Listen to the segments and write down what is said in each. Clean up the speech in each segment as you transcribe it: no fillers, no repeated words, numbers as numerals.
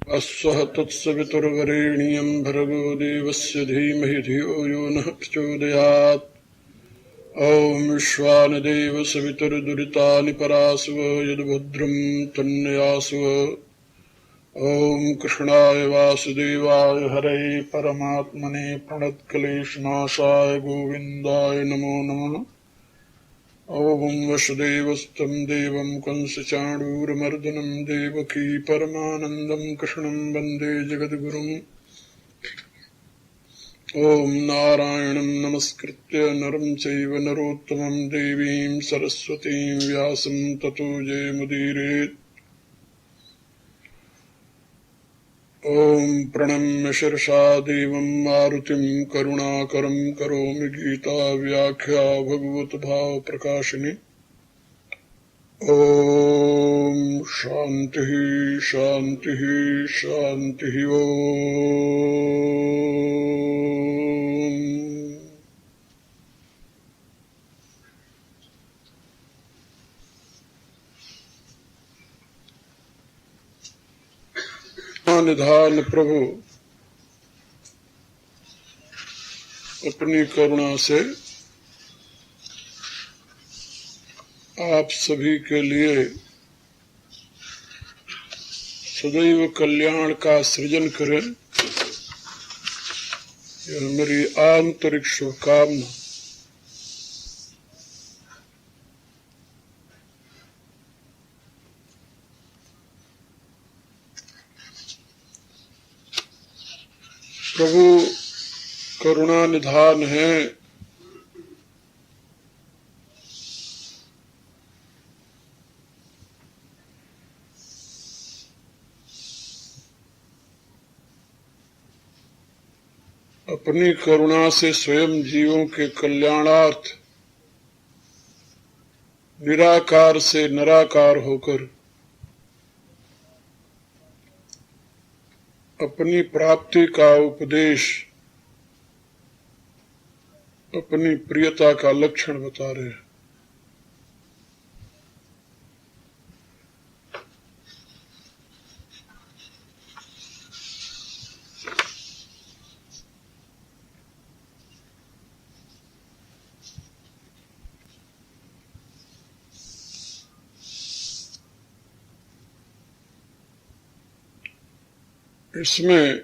अस्वः तत्सवितुर्वरेण्यं भर्गो देवस्य धीमहि धियो यो नः प्रचोदयात्। ॐ विश्वानदेव सवितुर्दुरितानि परासुव यद्भद्रं तन्यासुव। ॐ कृष्णाय वासुदेवाय हरये परमात्मने प्रणतक्लेशनाशाय गोविन्दाय नमो नमः। ॐ वसुदेवस्तं देवं कंसचाणूरमर्दनं देवकी परमानन्दं कृष्णं वन्दे जगद्गुरुम्। ॐ नारायणं नमस्कृत्य नरं चैव नरोत्तमं देवीं सरस्वतीं व्यासं ततो जयमुदीरयेत्। ॐ प्रणम्य शिरसा देवं मारुतिं करुणाकरं करोमि गीताव्याख्या भगवद्भावप्रकाशिनी। ॐ शान्तिः शान्तिः शान्तिः। ॐ निधान प्रभु अपनी करुणा से आप सभी के लिए सदैव कल्याण का सृजन करें, यह मेरी आंतरिक शुभकामना। प्रभु करुणा निधान है। अपनी करुणा से स्वयं जीवों के कल्याणार्थ निराकार से निराकार होकर अपनी प्राप्ति का उपदेश, अपनी प्रियता का लक्षण बता रहे हैं। इसमें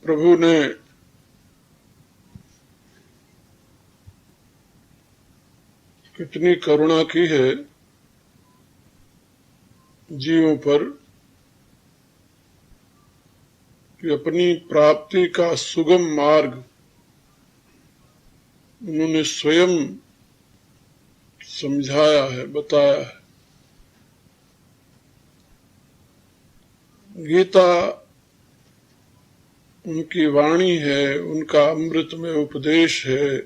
प्रभु ने कितनी करुणा की है जीवों पर कि अपनी प्राप्ति का सुगम मार्ग उन्होंने स्वयं समझाया है, बताया है। गीता उनकी वाणी है, उनका अमृत में उपदेश है।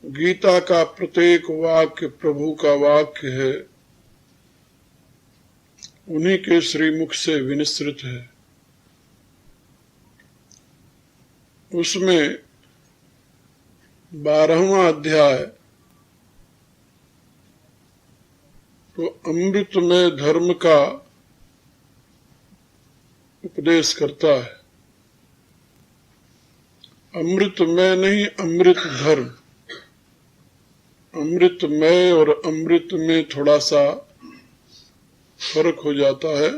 गीता का प्रत्येक वाक्य प्रभु का वाक्य है, उन्हीं के श्रीमुख से विनिसृत है। उसमें 12वां अध्याय तो अमृत में धर्म का उपदेश करता है। अमृत में नहीं, अमृत धर्म। अमृतमय और अमृत में थोड़ा सा फर्क हो जाता है।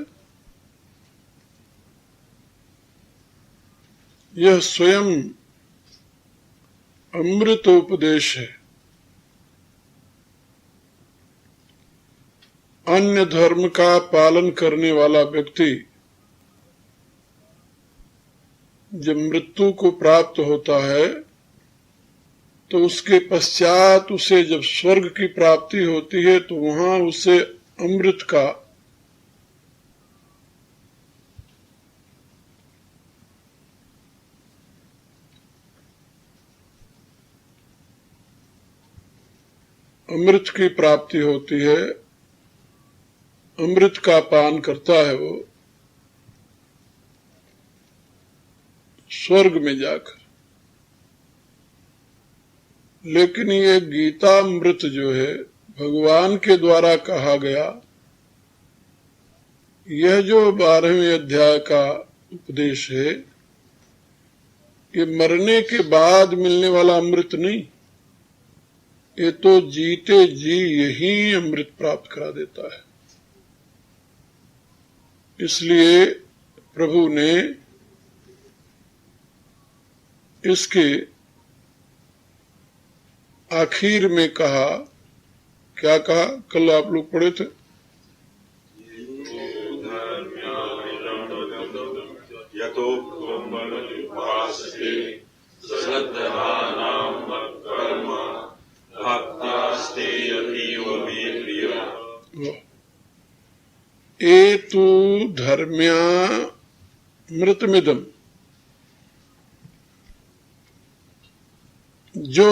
यह स्वयं अमृत उपदेश है। अन्य धर्म का पालन करने वाला व्यक्ति जब मृत्यु को प्राप्त होता है तो उसके पश्चात उसे जब स्वर्ग की प्राप्ति होती है तो वहां उसे अमृत का अमृत की प्राप्ति होती है। अमृत का पान करता है वो स्वर्ग में जाकर। लेकिन ये गीतामृत जो है भगवान के द्वारा कहा गया, यह जो 12वें अध्याय का उपदेश है, ये मरने के बाद मिलने वाला अमृत नहीं, ये तो जीते जी यही अमृत प्राप्त करा देता है। इसलिए प्रभु ने इसके आखिर में कहा, क्या कहा? कल आप लोग पढ़े थे, एतु धर्म्यामृतमिदम्, जो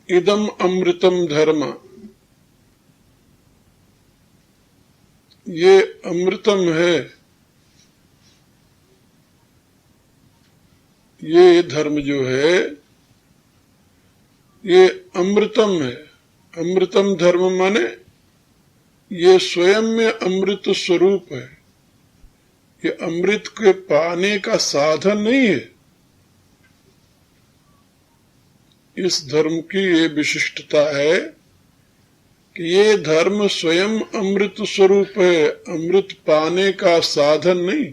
इदम अमृतम धर्म, ये अमृतम है, ये धर्म जो है ये अमृतम है। अमृतम धर्म माने ये स्वयं में अमृत स्वरूप है, ये अमृत के पाने का साधन नहीं है। इस धर्म की ये विशिष्टता है कि ये धर्म स्वयं अमृत स्वरूप है, अमृत पाने का साधन नहीं।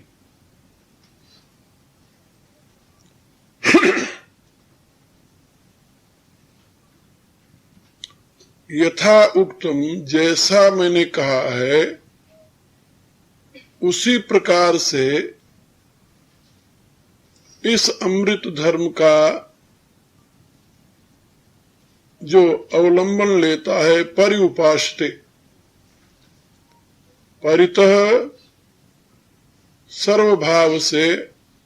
यथा उक्तम, जैसा मैंने कहा है उसी प्रकार से इस अमृत धर्म का जो अवलंबन लेता है, पर्युपासते, परितः सर्वभाव से,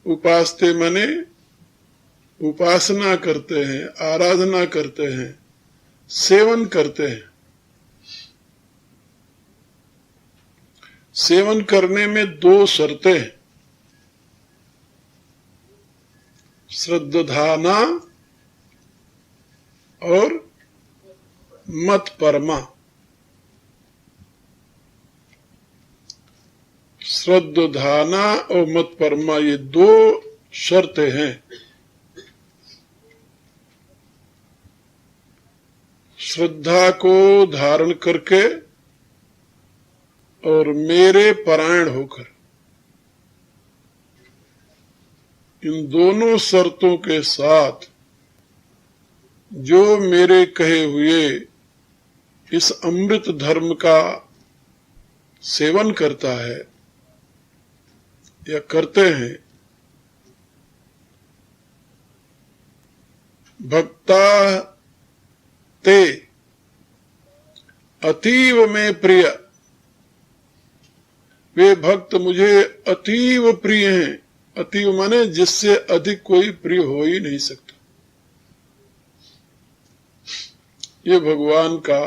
उपासते माने उपासना करते हैं, आराधना करते हैं, सेवन करते हैं। सेवन करने में दो शर्तें हैं, श्रद्धाना और मत परमा। श्रद्धाना और मत परमा, ये दो शर्तें हैं। श्रद्धा को धारण करके और मेरे परायण होकर, इन दोनों शर्तों के साथ जो मेरे कहे हुए इस अमृत धर्म का सेवन करता है या करते हैं, भक्ता ते अतीव में प्रिय, वे भक्त मुझे अतीव प्रिय हैं। अतीव माने जिससे अधिक कोई प्रिय हो ही नहीं सकता। ये भगवान का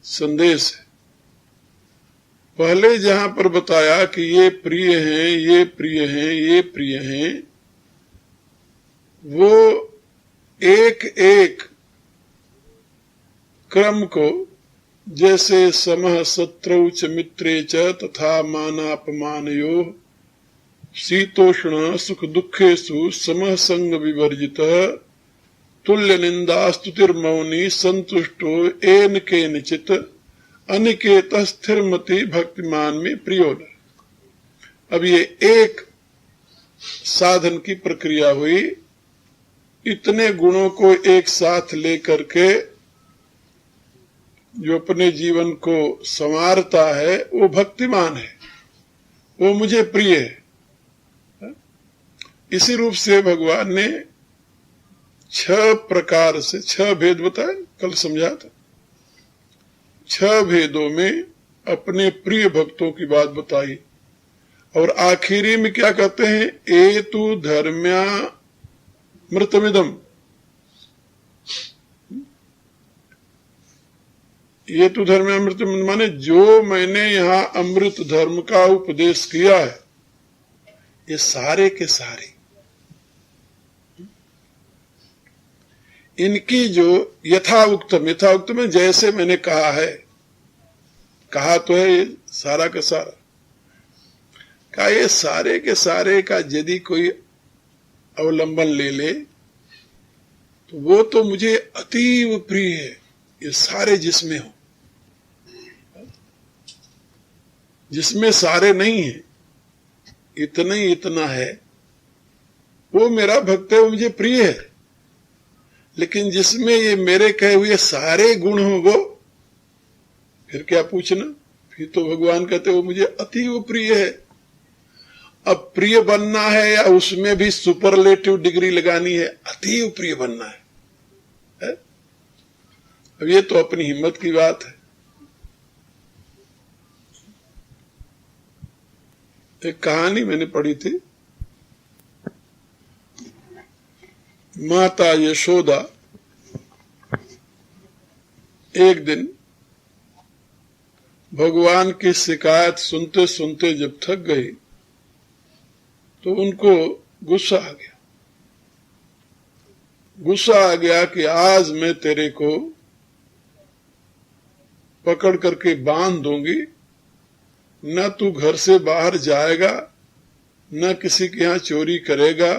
संदेश है। पहले जहां पर बताया कि ये प्रिय हैं, ये प्रिय हैं, ये प्रिय हैं, वो एक एक क्रम को, जैसे समः शत्रौ च मित्रे च तथा मानापमानयो शीतोष्ण सुख दुखेषु समः संग विवर्जितः तुल्य निंदा स्तुतिर्मौनी संतुष्टो एन केनचित अनिकेत स्थिरमति भक्तिमान में प्रियो। अब ये एक साधन की प्रक्रिया हुई, इतने गुणों को एक साथ लेकर के जो अपने जीवन को संवारता है वो भक्तिमान है, वो मुझे प्रिय है। इसी रूप से भगवान ने 6 प्रकार से 6 भेद बताए, कल समझा था। 6 भेदों में अपने प्रिय भक्तों की बात बताई और आखिरी में क्या कहते हैं, एतु धर्म्या मृतमिदम। ये तो धर्मामृत माने जो मैंने यहाँ अमृत धर्म का उपदेश किया है, ये सारे के सारे इनकी जो यथाउक्तम में जैसे मैंने कहा है, कहा तो है ये सारा का सारा, कहा ये सारे के सारे का यदि कोई अवलंबन ले ले तो वो तो मुझे अतीव प्रिय है। ये सारे जिसमें हो, जिसमें सारे नहीं है, इतना ही इतना है, वो मेरा भक्त है, वो मुझे प्रिय है। लेकिन जिसमें ये मेरे कहे हुए सारे गुण हो वो, फिर क्या पूछना, फिर तो भगवान कहते वो मुझे अतीव प्रिय है। अब प्रिय बनना है या उसमें भी सुपरलेटिव डिग्री लगानी है, अतीव प्रिय बनना है? अब ये तो अपनी हिम्मत की बात है। एक कहानी मैंने पढ़ी थी, माता यशोदा एक दिन भगवान की शिकायत सुनते सुनते जब थक गई तो उनको गुस्सा आ गया कि आज मैं तेरे को पकड़ करके बांध दूंगी, न तू घर से बाहर जाएगा, न किसी के यहां चोरी करेगा,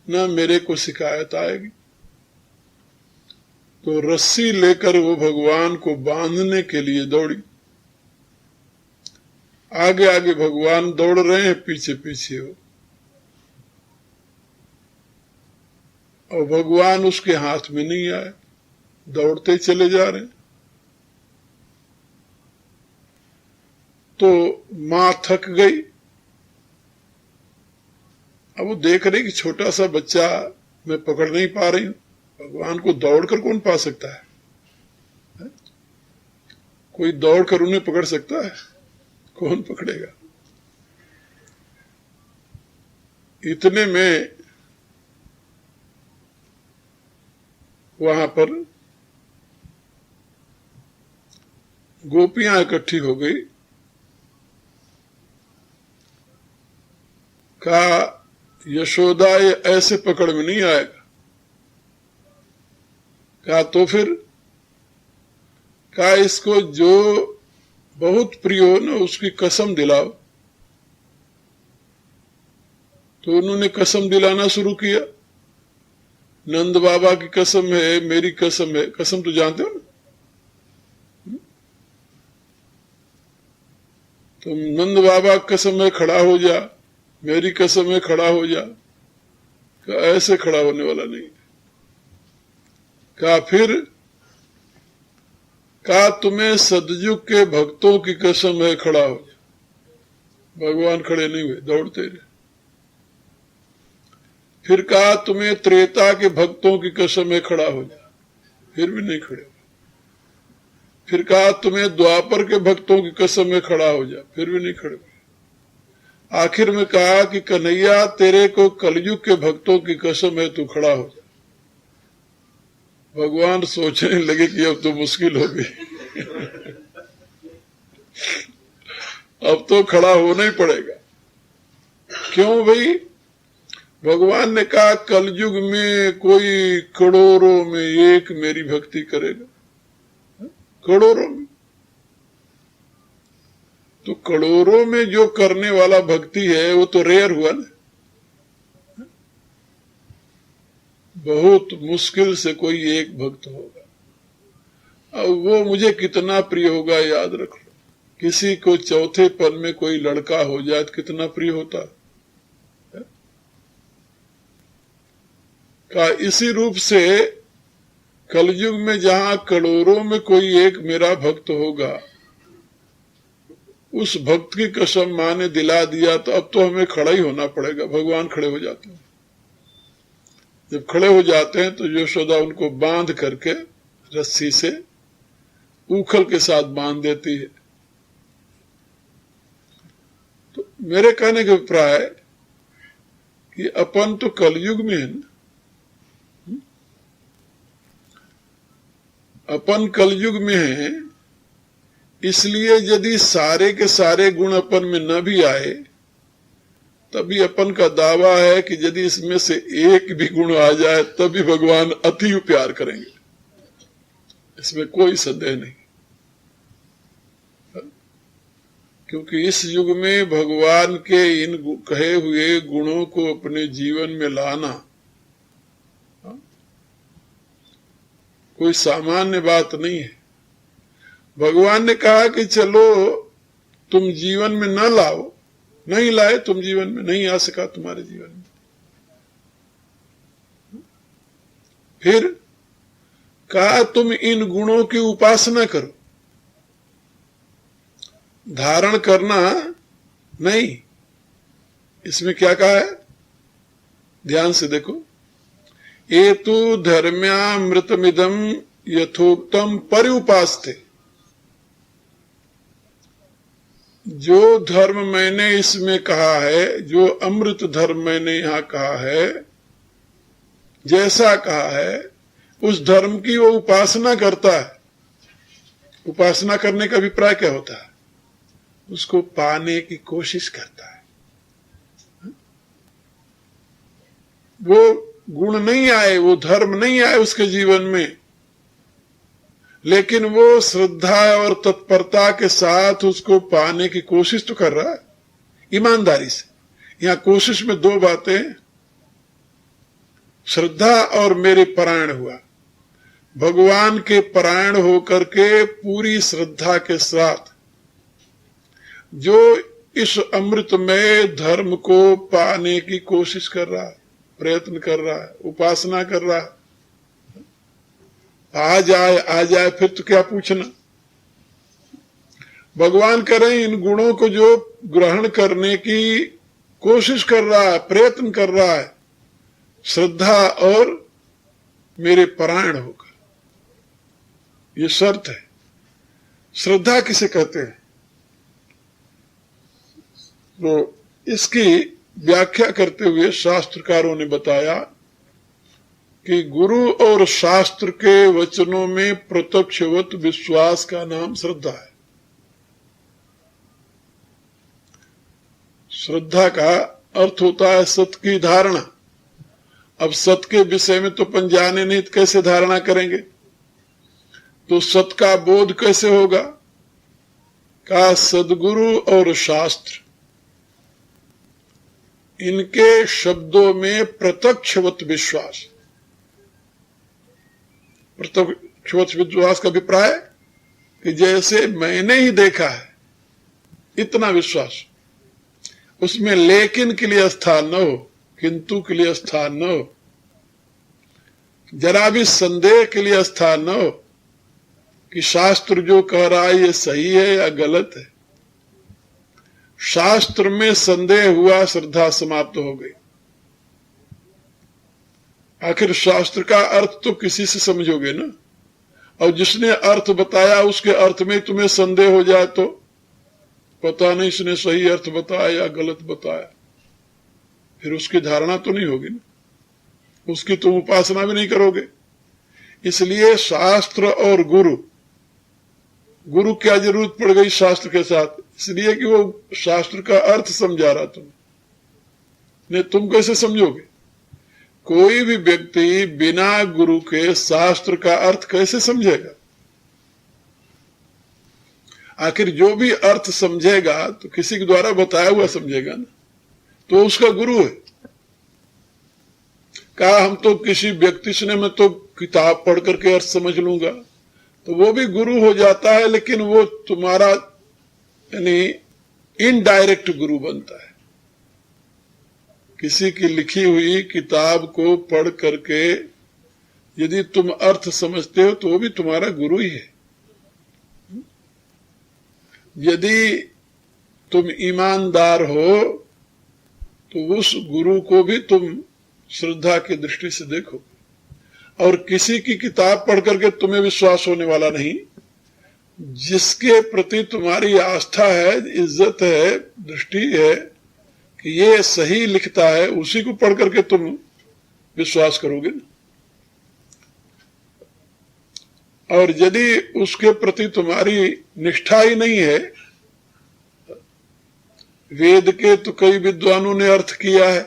न मेरे को शिकायत आएगी। तो रस्सी लेकर वो भगवान को बांधने के लिए दौड़ी। आगे आगे भगवान दौड़ रहे हैं, पीछे पीछे हो, और भगवान उसके हाथ में नहीं आए, दौड़ते चले जा रहे हैं। तो मां थक गई। अब वो देख रही कि छोटा सा बच्चा मैं पकड़ नहीं पा रही हूं, भगवान को दौड़कर कौन पा सकता है? कोई दौड़कर उन्हें पकड़ सकता है? कौन पकड़ेगा? इतने में वहां पर गोपियां इकट्ठी हो गई। कहा यशोदा ये ऐसे पकड़ में नहीं आएगा। कहा तो फिर? कहा इसको जो बहुत प्रिय हो ना उसकी कसम दिलाओ। तो उन्होंने कसम दिलाना शुरू किया। नंद बाबा की कसम है, मेरी कसम है। कसम तो जानते हो ना? तो नंद बाबा की कसम है खड़ा हो जा, मेरी कसम है खड़ा हो जा। कहा ऐसे खड़ा होने वाला नहीं। कहा फिर? कहा तुम्हें सतयुग के भक्तों की कसम है खड़ा हो जा। भगवान खड़े नहीं हुए, दौड़ते रहे। फिर कहा तुम्हें त्रेता के भक्तों की कसम है खड़ा हो जा, फिर भी नहीं खड़े हुए। फिर कहा तुम्हें द्वापर के भक्तों की कसम है खड़ा हो जा, फिर भी नहीं खड़े हुए। आखिर में कहा कि कन्हैया तेरे को कलयुग के भक्तों की कसम है, तू खड़ा हो जा। भगवान सोचने लगे कि अब तो मुश्किल हो गई अब तो खड़ा होना ही पड़ेगा। क्यों भाई? भगवान ने कहा कलयुग में कोई करोड़ों में एक मेरी भक्ति करेगा, करोड़ों में। तो करोड़ों में जो करने वाला भक्ति है वो तो रेयर हुआ ना। बहुत मुश्किल से कोई एक भक्त होगा। अब वो मुझे कितना प्रिय होगा याद रख लो। किसी को चौथे पल में कोई लड़का हो जाए तो कितना प्रिय होता है? का इसी रूप से कलयुग में जहां करोड़ों में कोई एक मेरा भक्त होगा, उस भक्त की कसम मां ने दिला दिया तो अब तो हमें खड़ा ही होना पड़ेगा। भगवान खड़े हो जाते हैं। जब खड़े हो जाते हैं तो यशोदा उनको बांध करके रस्सी से उखल के साथ बांध देती है। तो मेरे कहने का अभिप्राय कि अपन तो कलयुग में है ना, अपन कलयुग में है, इसलिए यदि सारे के सारे गुण अपन में न भी आए तभी अपन का दावा है कि यदि इसमें से एक भी गुण आ जाए तभी भगवान अति प्यार करेंगे, इसमें कोई संदेह नहीं। क्योंकि इस युग में भगवान के इन कहे हुए गुणों को अपने जीवन में लाना कोई सामान्य बात नहीं है। भगवान ने कहा कि चलो तुम जीवन में न लाओ, नहीं लाए, तुम जीवन में नहीं आ सका तुम्हारे जीवन में, फिर कहा तुम इन गुणों की उपासना करो, धारण करना नहीं। इसमें क्या कहा है, ध्यान से देखो, एतु धर्म्यामृतमिदं यथोक्तम पर्युपास्ते। जो धर्म मैंने इसमें कहा है, जो अमृत धर्म मैंने यहां कहा है, जैसा कहा है, उस धर्म की वो उपासना करता है। उपासना करने का अभिप्राय क्या होता है, उसको पाने की कोशिश करता है। वो गुण नहीं आए, वो धर्म नहीं आए उसके जीवन में, लेकिन वो श्रद्धा और तत्परता के साथ उसको पाने की कोशिश तो कर रहा है, ईमानदारी से। यहां कोशिश में दो बातें, श्रद्धा और मेरे परायण हुआ। भगवान के परायण होकर के पूरी श्रद्धा के साथ जो इस अमृतमय धर्म को पाने की कोशिश कर रहा है, प्रयत्न कर रहा है, उपासना कर रहा है, आ जाए फिर तो क्या पूछना। भगवान करें इन गुणों को जो ग्रहण करने की कोशिश कर रहा है, प्रयत्न कर रहा है, श्रद्धा और मेरे परायण होकर, ये शर्त है। श्रद्धा किसे कहते हैं, तो इसकी व्याख्या करते हुए शास्त्रकारों ने बताया कि गुरु और शास्त्र के वचनों में प्रत्यक्षवत विश्वास का नाम श्रद्धा है। श्रद्धा का अर्थ होता है सत्य की धारणा। अब सत्य के विषय में तो अपन जाने नहीं, कैसे धारणा करेंगे, तो सत्य का बोध कैसे होगा। का सद्गुरु और शास्त्र, इनके शब्दों में प्रत्यक्षवत विश्वास। प्रत्यक्षवत विश्वास का अभिप्राय कि जैसे मैंने ही देखा है, इतना विश्वास। उसमें लेकिन के लिए स्थान न हो, किंतु के लिए स्थान न हो, जरा भी संदेह के लिए स्थान न हो कि शास्त्र जो कह रहा है ये सही है या गलत है। शास्त्र में संदेह हुआ, श्रद्धा समाप्त हो गई। आखिर शास्त्र का अर्थ तो किसी से समझोगे ना, और जिसने अर्थ बताया उसके अर्थ में तुम्हें संदेह हो जाए तो पता नहीं इसने सही अर्थ बताया या गलत बताया, फिर उसकी धारणा तो नहीं होगी ना, उसकी तुम उपासना भी नहीं करोगे। इसलिए शास्त्र और गुरु क्या जरूरत पड़ गई शास्त्र के साथ, इसलिए कि वो शास्त्र का अर्थ समझा रहा तुम्हें, नहीं तुम कैसे समझोगे। कोई भी व्यक्ति बिना गुरु के शास्त्र का अर्थ कैसे समझेगा। आखिर जो भी अर्थ समझेगा तो किसी के द्वारा बताया हुआ समझेगा ना, तो उसका गुरु है। कहा हम तो किसी व्यक्ति से मैं तो किताब पढ़ करके अर्थ समझ लूंगा, तो वो भी गुरु हो जाता है, लेकिन वो तुम्हारा यानी इनडायरेक्ट गुरु बनता है। किसी की लिखी हुई किताब को पढ़ करके यदि तुम अर्थ समझते हो तो वो भी तुम्हारा गुरु ही है। यदि तुम ईमानदार हो तो उस गुरु को भी तुम श्रद्धा की दृष्टि से देखो, और किसी की किताब पढ़ करके तुम्हें विश्वास होने वाला नहीं। जिसके प्रति तुम्हारी आस्था है, इज्जत है, दृष्टि है कि ये सही लिखता है, उसी को पढ़ करके तुम विश्वास करोगे ना। और यदि उसके प्रति तुम्हारी निष्ठा ही नहीं है, वेद के तो कई विद्वानों ने अर्थ किया है,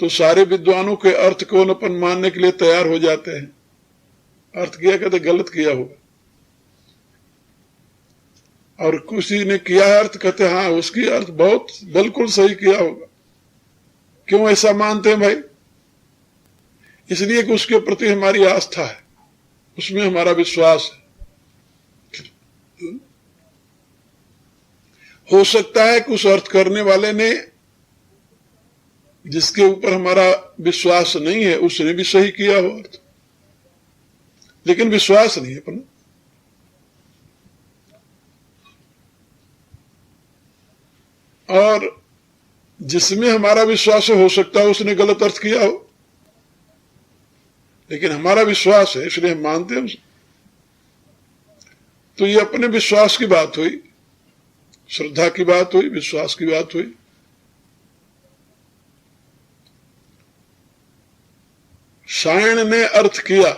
तो सारे विद्वानों के अर्थ को अपन मानने के लिए तैयार हो जाते हैं। अर्थ किया कहते गलत किया होगा, और किसी ने किया है अर्थ कहते हाँ उसकी अर्थ बहुत बिल्कुल सही किया होगा। क्यों ऐसा मानते हैं भाई? इसलिए कि उसके प्रति हमारी आस्था है, उसमें हमारा विश्वास है। हो सकता है कि उस अर्थ करने वाले ने, जिसके ऊपर हमारा विश्वास नहीं है, उसने भी सही किया हो अर्थ, लेकिन विश्वास नहीं है अपना। और जिसमें हमारा विश्वास हो सकता है उसने गलत अर्थ किया हो, लेकिन हमारा विश्वास है इसलिए हम मानते हैं उसे। तो ये अपने विश्वास की बात हुई, श्रद्धा की बात हुई, विश्वास की बात हुई। सायण ने अर्थ किया,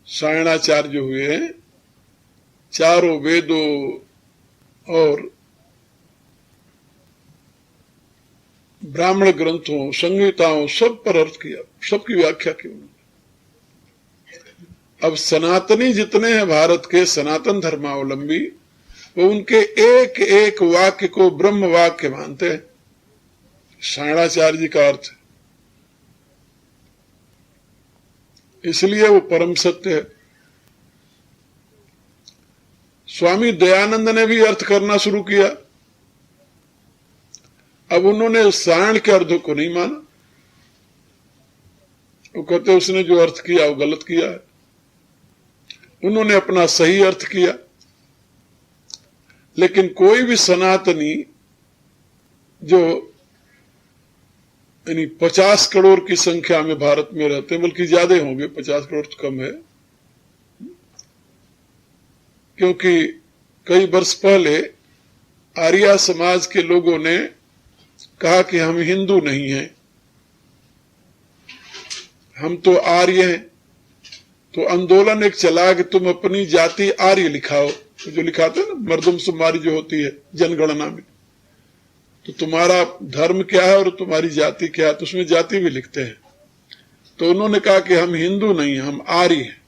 सायणाचार्य हुए हैं, चारों वेदों और ब्राह्मण ग्रंथों, संहिताओं सब पर अर्थ किया, सबकी व्याख्या की उन्होंने। अब सनातनी जितने हैं भारत के सनातन धर्मावलंबी, वो उनके एक एक वाक्य को ब्रह्म वाक्य मानते हैं। सायणाचार्य जी का अर्थ है, इसलिए वो परम सत्य है। स्वामी दयानंद ने भी अर्थ करना शुरू किया। अब उन्होंने सायण के अर्थ को नहीं माना, वो कहते उसने जो अर्थ किया वो गलत किया है। उन्होंने अपना सही अर्थ किया। लेकिन कोई भी सनातनी जो यानी 50 करोड़ की संख्या में भारत में रहते हैं, बल्कि ज्यादा होंगे, 50 करोड़ तो कम है, क्योंकि कई वर्ष पहले आर्य समाज के लोगों ने कहा कि हम हिंदू नहीं हैं, हम तो आर्य हैं। तो आंदोलन एक चला कि तुम अपनी जाति आर्य लिखाओ, तो जो लिखाते हैं ना मर्दमशुमारी जो होती है जनगणना में, तो तुम्हारा धर्म क्या है और तुम्हारी जाति क्या है, तो उसमें जाति भी लिखते हैं। तो उन्होंने कहा कि हम हिंदू नहीं हैं, हम आर्य हैं।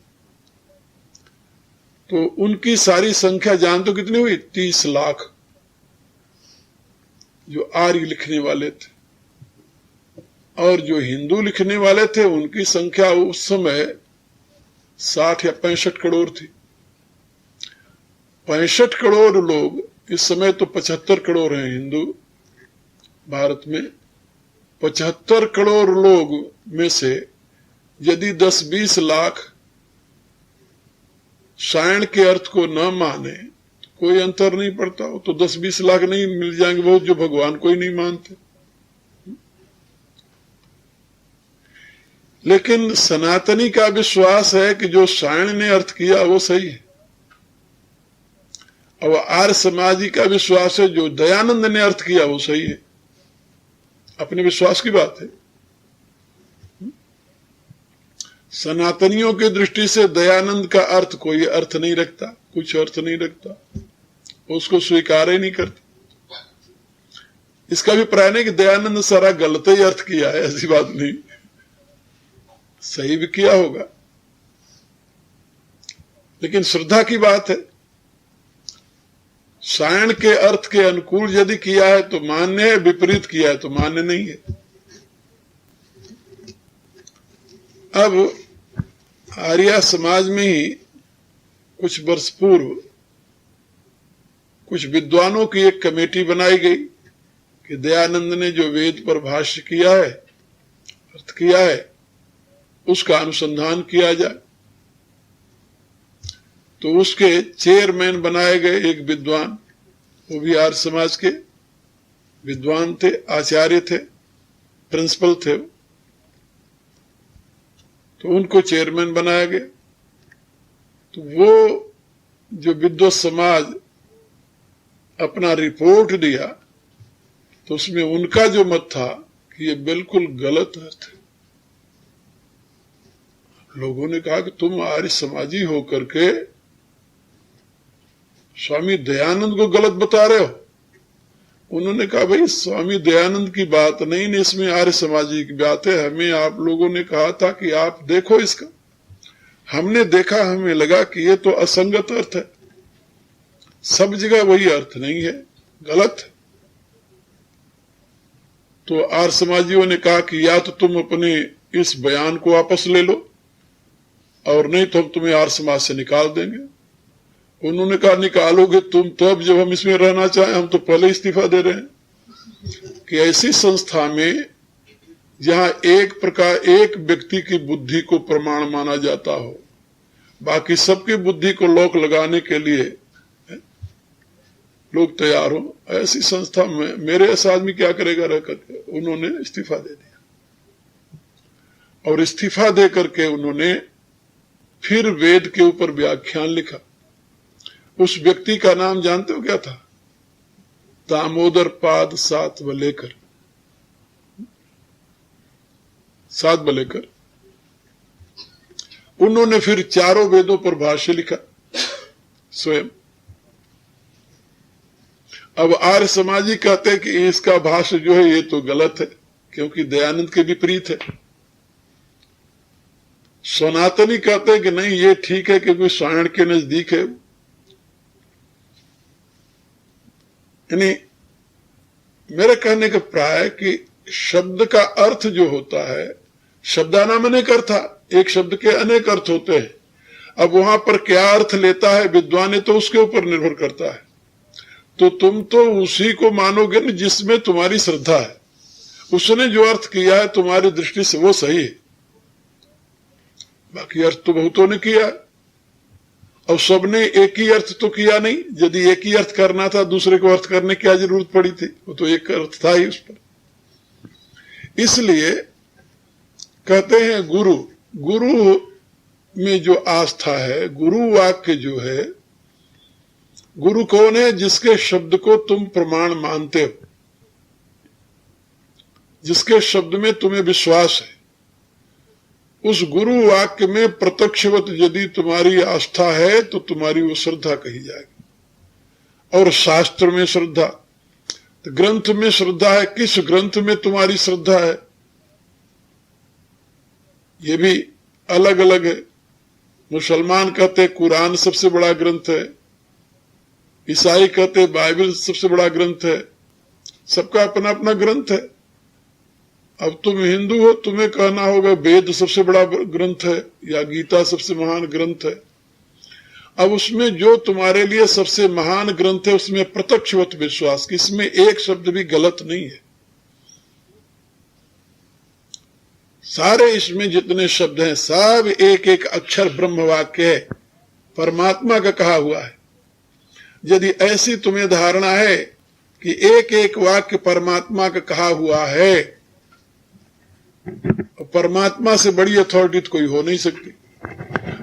तो उनकी सारी संख्या जान तो कितनी हुई? 30 लाख जो आर्य लिखने वाले थे। और जो हिंदू लिखने वाले थे उनकी संख्या उस समय 60 या 65 करोड़ थी। 65 करोड़ लोग, इस समय तो 75 करोड़ हैं हिंदू भारत में। 75 करोड़ लोग में से यदि 10-20 लाख सायण के अर्थ को न माने तो कोई अंतर नहीं पड़ता हो। तो 10-20 लाख नहीं मिल जाएंगे बहुत जो भगवान को ही नहीं मानते। लेकिन सनातनी का विश्वास है कि जो सायण ने अर्थ किया वो सही है। और आर्य समाजी का विश्वास है जो दयानंद ने अर्थ किया वो सही है। अपने विश्वास की बात है। सनातनियों की दृष्टि से दयानंद का अर्थ कोई अर्थ नहीं रखता, कुछ अर्थ नहीं रखता, उसको स्वीकार ही नहीं करते। इसका भी प्राय नहीं कि दयानंद सारा गलत ही अर्थ किया है, ऐसी बात नहीं, सही भी किया होगा, लेकिन श्रद्धा की बात है। सायण के अर्थ के अनुकूल यदि किया है तो मान्य है, विपरीत किया है तो मान्य नहीं है। अब आर्य समाज में ही कुछ वर्ष पूर्व कुछ विद्वानों की एक कमेटी बनाई गई कि दयानंद ने जो वेद पर भाष्य किया है, अर्थ किया है, उसका अनुसंधान किया जाए। तो उसके चेयरमैन बनाए गए एक विद्वान, वो भी आर्य समाज के विद्वान थे, आचार्य थे, प्रिंसिपल थे। तो उनको चेयरमैन बनाया गया। तो वो जो विद्वत समाज अपना रिपोर्ट दिया तो उसमें उनका जो मत था कि ये बिल्कुल गलत अर्थ है। लोगों ने कहा कि तुम आर्य समाजी होकर के स्वामी दयानंद को गलत बता रहे हो, उन्होंने कहा भाई स्वामी दयानंद की बात नहीं, इसमें आर्य समाजी की बात है। हमें आप लोगों ने कहा था कि आप देखो इसका। हमने देखा, हमें लगा कि ये तो असंगत अर्थ है, सब जगह वही अर्थ नहीं है, गलत है। तो आर्य समाजियों ने कहा कि या तो तुम अपने इस बयान को वापस ले लो और नहीं तो हम तुम्हें आर्य समाज से निकाल देंगे। उन्होंने कहा निकालोगे तुम तो अब जब हम इसमें रहना चाहें, हम तो पहले इस्तीफा दे रहे हैं। कि ऐसी संस्था में जहां एक व्यक्ति की बुद्धि को प्रमाण माना जाता हो, बाकी सबकी बुद्धि को लोक लगाने के लिए लोग तैयार हो, ऐसी संस्था में मेरे ऐसा आदमी क्या करेगा रह करके। उन्होंने इस्तीफा दे दिया और इस्तीफा दे करके उन्होंने फिर वेद के ऊपर व्याख्यान लिखा। उस व्यक्ति का नाम जानते हो क्या था? दामोदर पाद सातवलेकर। उन्होंने फिर चारों वेदों पर भाष्य लिखा स्वयं। अब आर्य समाजी कहते हैं कि इसका भाष्य जो है ये तो गलत है, क्योंकि दयानंद के विपरीत है। सनातनी कहते हैं कि नहीं ये ठीक है, क्योंकि सायण के नजदीक है। यानी मेरे कहने का प्राय कि शब्द का अर्थ जो होता है, शब्दानाम अनेक अर्थ, एक शब्द के अनेक अर्थ होते हैं। अब वहां पर क्या अर्थ लेता है विद्वान, तो उसके ऊपर निर्भर करता है। तो तुम तो उसी को मानोगे न जिसमें तुम्हारी श्रद्धा है। उसने जो अर्थ किया है तुम्हारी दृष्टि से वो सही है, बाकी अर्थ तो बहुतों ने किया है और सबने एक ही अर्थ तो किया नहीं। यदि एक ही अर्थ करना था, दूसरे को अर्थ करने की क्या जरूरत पड़ी थी? वो तो एक अर्थ था ही उस पर। इसलिए कहते हैं गुरु में जो आस्था है, गुरु वाक्य जो है, गुरु कौन है? जिसके शब्द को तुम प्रमाण मानते हो, जिसके शब्द में तुम्हें विश्वास है। उस गुरु वाक्य में प्रत्यक्षवत यदि तुम्हारी आस्था है तो तुम्हारी वो श्रद्धा कही जाएगी। और शास्त्र में श्रद्धा, तो ग्रंथ में श्रद्धा है। किस ग्रंथ में तुम्हारी श्रद्धा है ये भी अलग अलग है। मुसलमान कहते हैं कुरान सबसे बड़ा ग्रंथ है, ईसाई कहते हैं बाइबल सबसे बड़ा ग्रंथ है। सबका अपना अपना ग्रंथ है। अब तुम हिंदू हो, तुम्हें कहना होगा वेद सबसे बड़ा ग्रंथ है या गीता सबसे महान ग्रंथ है। अब उसमें जो तुम्हारे लिए सबसे महान ग्रंथ है उसमें प्रत्यक्षवत विश्वास कि इसमें एक शब्द भी गलत नहीं है। सारे इसमें जितने शब्द हैं सब एक एक अक्षर ब्रह्म वाक्य है, परमात्मा का कहा हुआ है। यदि ऐसी तुम्हें धारणा है कि एक एक वाक्य परमात्मा का कहा हुआ है, परमात्मा से बड़ी अथॉरिटी तो कोई हो नहीं सकती।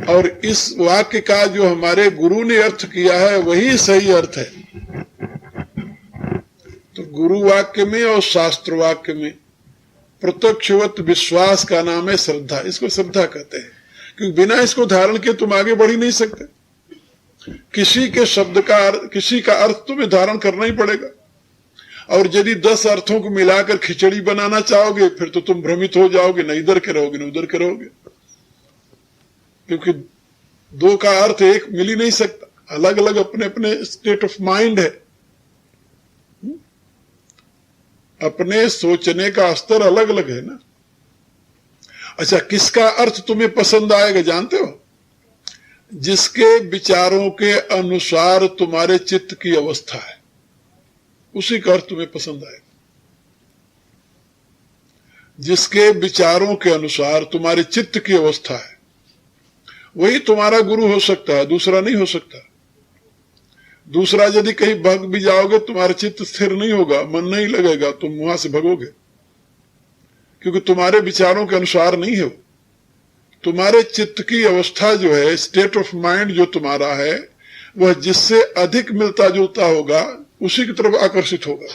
और इस वाक्य का जो हमारे गुरु ने अर्थ किया है वही सही अर्थ है। तो गुरु वाक्य में और शास्त्र वाक्य में प्रत्यक्षवत विश्वास का नाम है श्रद्धा। इसको श्रद्धा कहते हैं, क्योंकि बिना इसको धारण के तुम आगे बढ़ ही नहीं सकते। किसी के शब्द का किसी का अर्थ तुम्हें धारण करना ही पड़ेगा। और यदि 10 अर्थों को मिलाकर खिचड़ी बनाना चाहोगे फिर तो तुम भ्रमित हो जाओगे, न इधर के रहोगे न उधर के रहोगे, क्योंकि दो का अर्थ एक मिल ही नहीं सकता। अलग अलग अपने अपने स्टेट ऑफ माइंड है, अपने सोचने का स्तर अलग अलग है ना। अच्छा, किसका अर्थ तुम्हें पसंद आएगा जानते हो? जिसके विचारों के अनुसार तुम्हारे चित्त की अवस्था है, उसी का अर्थ तुम्हें पसंद आएगा। जिसके विचारों के अनुसार तुम्हारे चित्त की अवस्था है वही तुम्हारा गुरु हो सकता है, दूसरा नहीं हो सकता। दूसरा यदि कहीं भाग भी जाओगे तुम्हारा चित्त स्थिर नहीं होगा, मन नहीं लगेगा, तुम वहां से भगोगे, क्योंकि तुम्हारे विचारों के अनुसार नहीं है। तुम्हारे चित्त की अवस्था जो है, स्टेट ऑफ माइंड जो तुम्हारा है, वह जिससे अधिक मिलता जुलता होगा उसी की तरफ आकर्षित होगा।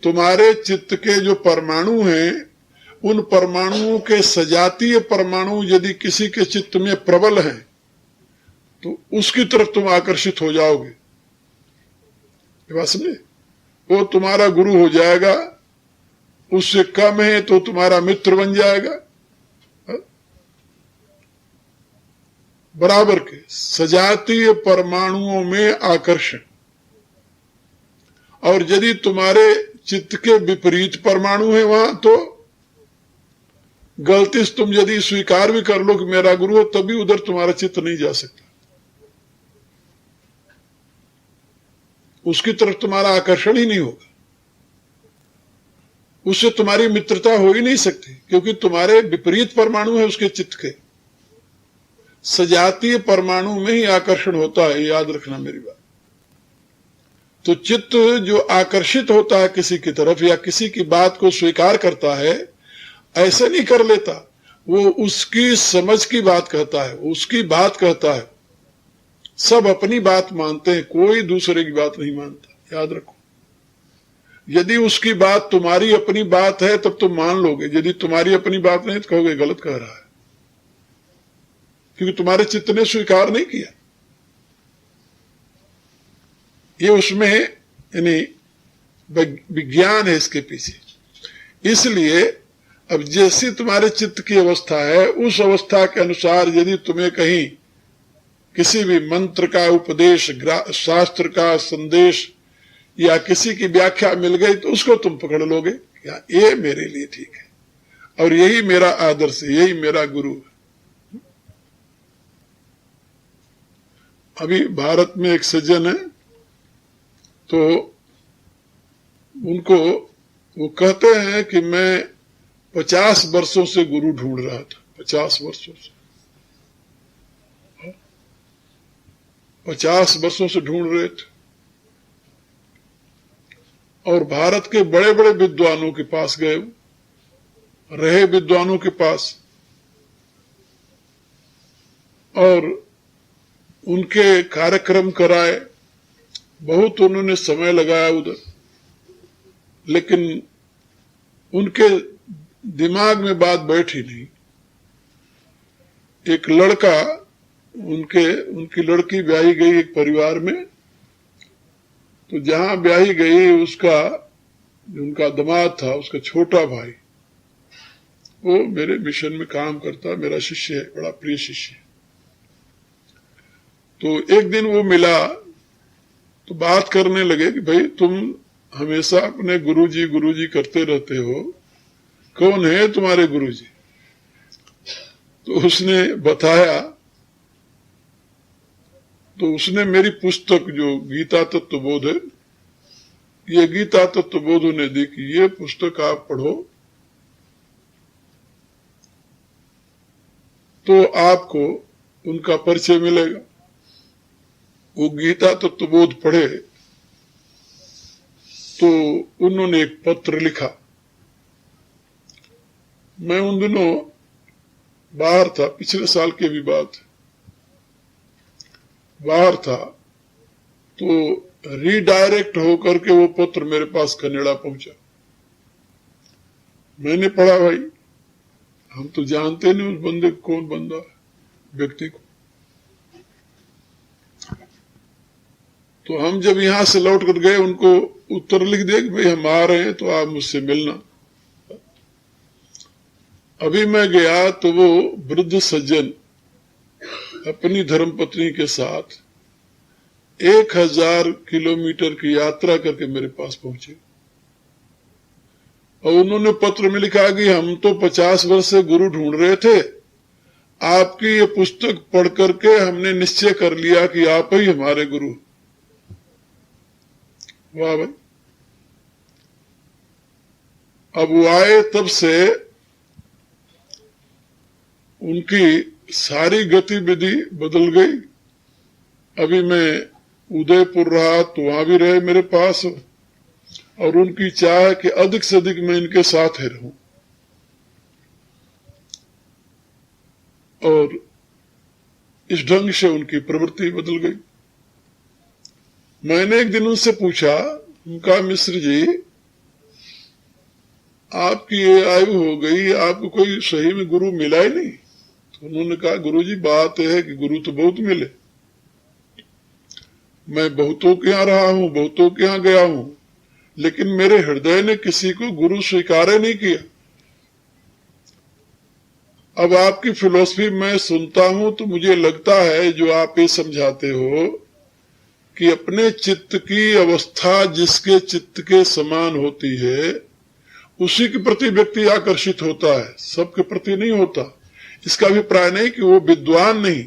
तुम्हारे चित्त के जो परमाणु हैं, उन परमाणुओं के सजातीय परमाणु यदि किसी के चित्त में प्रबल हैं तो उसकी तरफ तुम आकर्षित हो जाओगे। ये बात समझे? वो तुम्हारा गुरु हो जाएगा, उससे कम है तो तुम्हारा मित्र बन जाएगा। बराबर के सजातीय परमाणुओं में आकर्षण, और यदि तुम्हारे चित्त के विपरीत परमाणु है वहां, तो गलती से तुम यदि स्वीकार भी कर लो कि मेरा गुरु है, तभी उधर तुम्हारा चित्त नहीं जा सकता, उसकी तरफ तुम्हारा आकर्षण ही नहीं होगा, उससे तुम्हारी मित्रता हो ही नहीं सकती, क्योंकि तुम्हारे विपरीत परमाणु है उसके चित्त के। सजातीय परमाणु में ही आकर्षण होता है, याद रखना मेरी बात। तो चित्त जो आकर्षित होता है किसी की तरफ या किसी की बात को स्वीकार करता है, ऐसे नहीं कर लेता, वो उसकी समझ की बात कहता है, उसकी बात कहता है। सब अपनी बात मानते हैं, कोई दूसरे की बात नहीं मानता, याद रखो। यदि उसकी बात तुम्हारी अपनी बात है तब तुम मान लोगे, यदि तुम्हारी अपनी बात नहीं तो कहोगे गलत कह रहा है, क्योंकि तुम्हारे चित्त ने स्वीकार नहीं किया। ये उसमें यानी विज्ञान है इसके पीछे। इसलिए अब जैसी तुम्हारे चित्त की अवस्था है, उस अवस्था के अनुसार यदि तुम्हें कहीं किसी भी मंत्र का उपदेश, शास्त्र का संदेश या किसी की व्याख्या मिल गई, तो उसको तुम पकड़ लोगे, ये मेरे लिए ठीक है और यही मेरा आदर्श है, यही मेरा गुरु है। अभी भारत में एक सज्जन है, तो उनको वो कहते हैं कि मैं 50 वर्षों से गुरु ढूंढ रहा था, 50 वर्षों से, 50 वर्षों से ढूंढ रहे थे, और भारत के बड़े बड़े विद्वानों के पास गए, रहे विद्वानों के पास, और उनके कार्यक्रम कराए, बहुत उन्होंने समय लगाया उधर, लेकिन उनके दिमाग में बात बैठी नहीं। एक लड़का, उनकी लड़की ब्याही गई एक परिवार में, तो जहां ब्याही गई उसका जो उनका दामाद था, उसका छोटा भाई, वो मेरे मिशन में काम करता, मेरा शिष्य है, बड़ा प्रिय शिष्य है। तो एक दिन वो मिला तो बात करने लगे कि भाई तुम हमेशा अपने गुरुजी करते रहते हो, कौन है तुम्हारे गुरुजी? तो उसने बताया, तो उसने मेरी पुस्तक जो गीता तत्वबोध है, ये गीता तत्वबोध उन्हें दी कि ये पुस्तक आप पढ़ो तो आपको उनका परिचय मिलेगा। वो गीता तत्वबोध पढ़े तो उन्होंने एक पत्र लिखा। मैं उन दिनों बाहर था, पिछले साल की भी बात है, बाहर था, तो रीडायरेक्ट होकर के वो पत्र मेरे पास कनेडा पहुंचा। मैंने पढ़ा, भाई हम तो जानते नहीं उस बंदे को, कौन बंदा है, व्यक्ति को। तो हम जब यहां से लौट कर गए, उनको उत्तर लिख दिया कि भाई हम आ रहे हैं, तो आप मुझसे मिलना। अभी मैं गया तो वो वृद्ध सज्जन अपनी धर्मपत्नी के साथ 1000 किलोमीटर की यात्रा करके मेरे पास पहुंचे, और उन्होंने पत्र में लिखा कि हम तो 50 वर्ष से गुरु ढूंढ रहे थे, आपकी ये पुस्तक पढ़ करके हमने निश्चय कर लिया कि आप ही हमारे गुरु। वाह भाई। अब वो आए तब से उनकी सारी गतिविधि बदल गई। अभी मैं उदयपुर रहा तो वहां भी रहे मेरे पास, और उनकी चाह है कि अधिक से अधिक मैं इनके साथ ही रहूं। और इस ढंग से उनकी प्रवृत्ति बदल गई। मैंने एक दिन उनसे पूछा, उनका मिश्र जी आपकी ये आयु हो गई, आपको कोई सही में गुरु मिला ही नहीं? तो उन्होंने कहा, गुरु जी बात है कि गुरु तो बहुत मिले, मैं बहुतों के यहाँ रहा हूं, बहुतों के यहाँ गया हूं, लेकिन मेरे हृदय ने किसी को गुरु स्वीकार नहीं किया। अब आपकी फिलॉसफी मैं सुनता हूं तो मुझे लगता है जो आप ये समझाते हो कि अपने चित्त की अवस्था जिसके चित्त के समान होती है उसी के प्रति व्यक्ति आकर्षित होता है, सबके प्रति नहीं होता। इसका अभिप्राय नहीं कि वो विद्वान नहीं,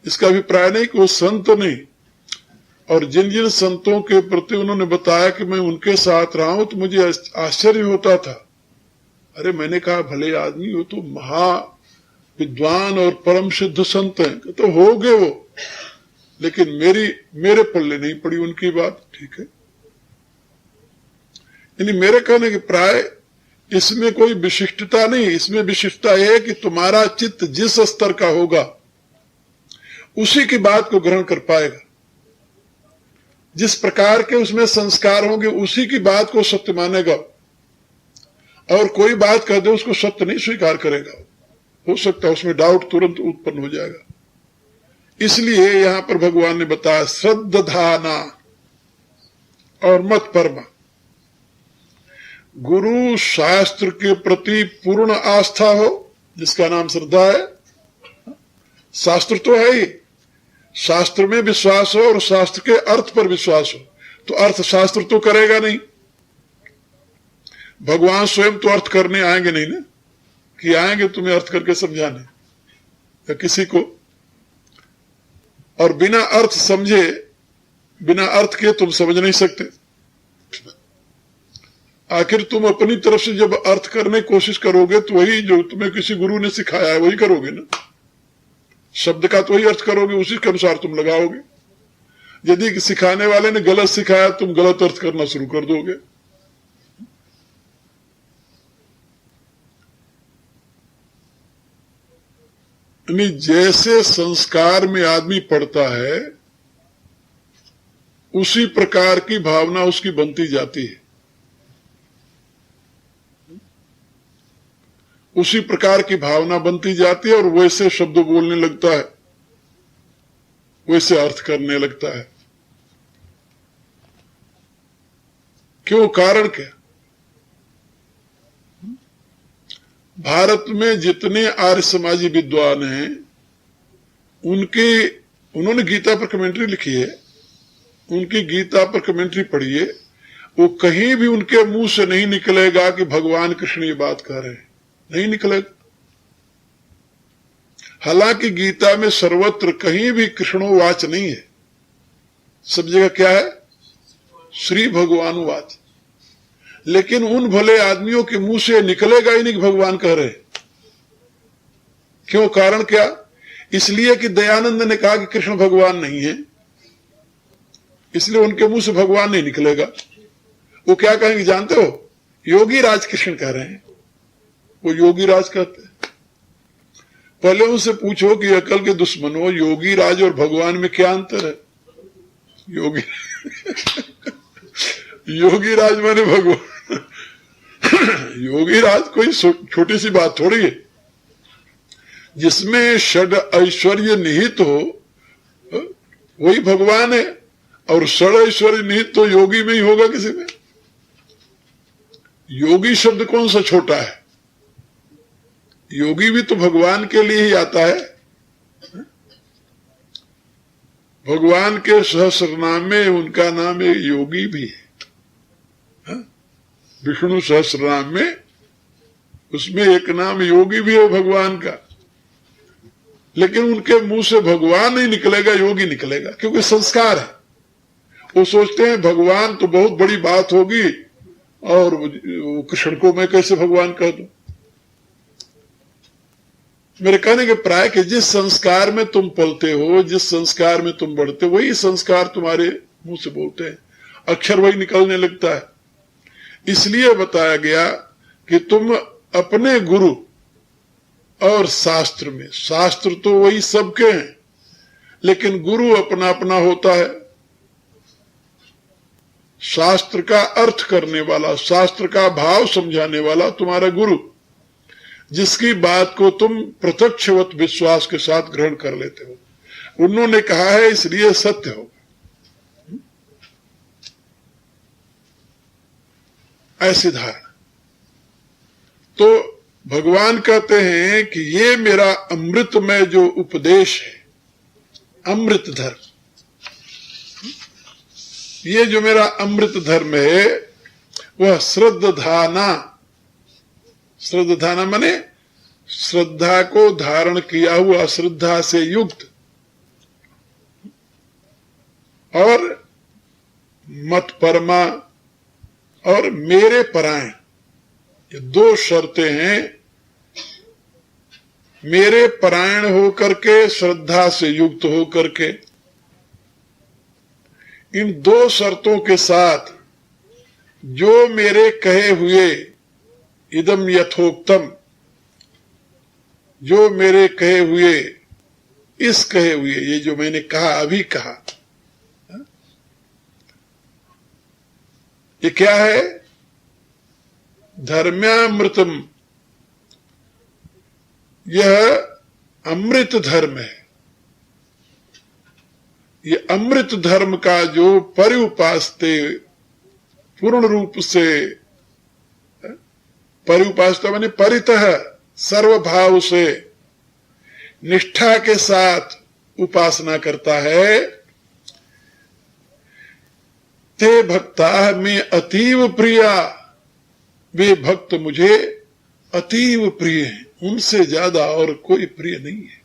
इसका अभिप्राय नहीं कि वो संत नहीं। और जिन जिन संतों के प्रति उन्होंने बताया कि मैं उनके साथ रहा हूं तो मुझे आश्चर्य होता था। अरे मैंने कहा भले आदमी हो तो महा विद्वान और परम सिद्ध संत हैं, तो हो गए वो, लेकिन मेरे पल्ले नहीं पड़ी उनकी बात। ठीक है, यानी मेरे कहने के प्राय इसमें कोई विशिष्टता नहीं, इसमें विशिष्टता यह है कि तुम्हारा चित्त जिस स्तर का होगा उसी की बात को ग्रहण कर पाएगा, जिस प्रकार के उसमें संस्कार होंगे उसी की बात को सत्य मानेगा, और कोई बात कह दे उसको सत्य नहीं स्वीकार करेगा। हो सकता है उसमें डाउट तुरंत उत्पन्न हो जाएगा। इसलिए यहां पर भगवान ने बताया श्रद्धाना और मत परमा। गुरु शास्त्र के प्रति पूर्ण आस्था हो, जिसका नाम श्रद्धा है। शास्त्र तो है ही, शास्त्र में विश्वास हो और शास्त्र के अर्थ पर विश्वास हो, तो अर्थ शास्त्र तो करेगा नहीं। भगवान स्वयं तो अर्थ करने आएंगे नहीं ना, कि आएंगे तुम्हें अर्थ करके समझाने या किसी को। और बिना अर्थ समझे, बिना अर्थ के तुम समझ नहीं सकते। आखिर तुम अपनी तरफ से जब अर्थ करने की कोशिश करोगे तो वही जो तुम्हें किसी गुरु ने सिखाया है वही करोगे ना। शब्द का तो वही अर्थ करोगे, उसी के अनुसार तुम लगाओगे। यदि सिखाने वाले ने गलत सिखाया तुम गलत अर्थ करना शुरू कर दोगे। यानी जैसे संस्कार में आदमी पड़ता है उसी प्रकार की भावना उसकी बनती जाती है, उसी प्रकार की भावना बनती जाती है और वैसे शब्द बोलने लगता है, वैसे अर्थ करने लगता है। क्यों? कारण क्या? भारत में जितने आर्य समाजी विद्वान हैं उन्होंने गीता पर कमेंट्री लिखी है, उनकी गीता पर कमेंट्री पढ़िए, वो कहीं भी उनके मुंह से नहीं निकलेगा कि भगवान कृष्ण ये बात कह रहे हैं, नहीं निकलेगा। हालांकि गीता में सर्वत्र कहीं भी कृष्णोवाच नहीं है, सब जगह क्या है? श्री भगवानुवाच। लेकिन उन भले आदमियों के मुंह से निकलेगा ही नहीं कि भगवान कह रहे। क्यों? कारण क्या? इसलिए कि दयानंद ने कहा कि कृष्ण भगवान नहीं है, इसलिए उनके मुंह से भगवान नहीं निकलेगा। वो क्या कहेंगे जानते हो? योगी राज कृष्ण कह रहे हैं, वो योगी राज कहते हैं। पहले उनसे पूछो कि अकल के दुश्मनों, योगी राज और भगवान में क्या अंतर है? योगी राज माने भगवान। योगी राज कोई छोटी सी बात थोड़ी है, जिसमें षड ऐश्वर्य निहित हो वही भगवान है, और षड ऐश्वर्य निहित तो योगी में ही होगा किसी में। योगी शब्द कौन सा छोटा है? योगी भी तो भगवान के लिए ही आता है। भगवान के सहस्रनाम में उनका नाम एक योगी भी है। विष्णु सहस्रनाम में उसमें एक नाम योगी भी है भगवान का, लेकिन उनके मुंह से भगवान नहीं निकलेगा, योगी निकलेगा, क्योंकि संस्कार है। वो सोचते हैं भगवान तो बहुत बड़ी बात होगी और कृष्ण को मैं कैसे भगवान कह दूं। मेरे कहने के प्राय कि जिस संस्कार में तुम पलते हो, जिस संस्कार में तुम बढ़ते हो, वही संस्कार तुम्हारे मुंह से बोलते हैं, अक्षर वही निकलने लगता है। इसलिए बताया गया कि तुम अपने गुरु और शास्त्र में, शास्त्र तो वही सबके हैं, लेकिन गुरु अपना अपना होता है। शास्त्र का अर्थ करने वाला, शास्त्र का भाव समझाने वाला तुम्हारा गुरु, जिसकी बात को तुम प्रत्यक्षवत विश्वास के साथ ग्रहण कर लेते हो। उन्होंने कहा है इसलिए सत्य होगा। ऐसी धारणा। तो भगवान कहते हैं कि ये मेरा अमृतमय जो उपदेश है, अमृत धर्म, ये जो मेरा अमृत धर्म है वह श्रद्धाना, श्रद्धाना माने श्रद्धा को धारण किया हुआ, श्रद्धा से युक्त, और मत परमा और मेरे परायण, ये दो शर्तें हैं। मेरे परायण होकर के, श्रद्धा से युक्त होकर के, इन दो शर्तों के साथ जो मेरे कहे हुए इदम यथोक्तम, जो मेरे कहे हुए, इस कहे हुए, ये जो मैंने कहा, अभी कहा, ये क्या है? धर्म्यामृतम, यह अमृत धर्म है। ये अमृत धर्म का जो परिउपासते, पूर्ण रूप से परिउपासता माने परितः, सर्वभाव से, निष्ठा के साथ उपासना करता है, ते भक्ता में अतीव प्रिया, वे भक्त मुझे अतीव प्रिय हैं, उनसे ज्यादा और कोई प्रिय नहीं है।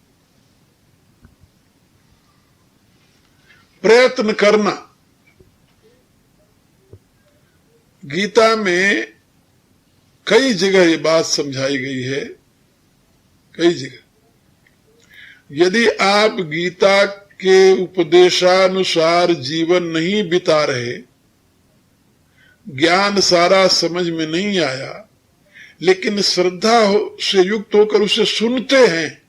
प्रयत्न करना, गीता में कई जगह ये बात समझाई गई है, कई जगह। यदि आप गीता के उपदेशानुसार जीवन नहीं बिता रहे, ज्ञान सारा समझ में नहीं आया, लेकिन श्रद्धा से युक्त होकर उसे सुनते हैं,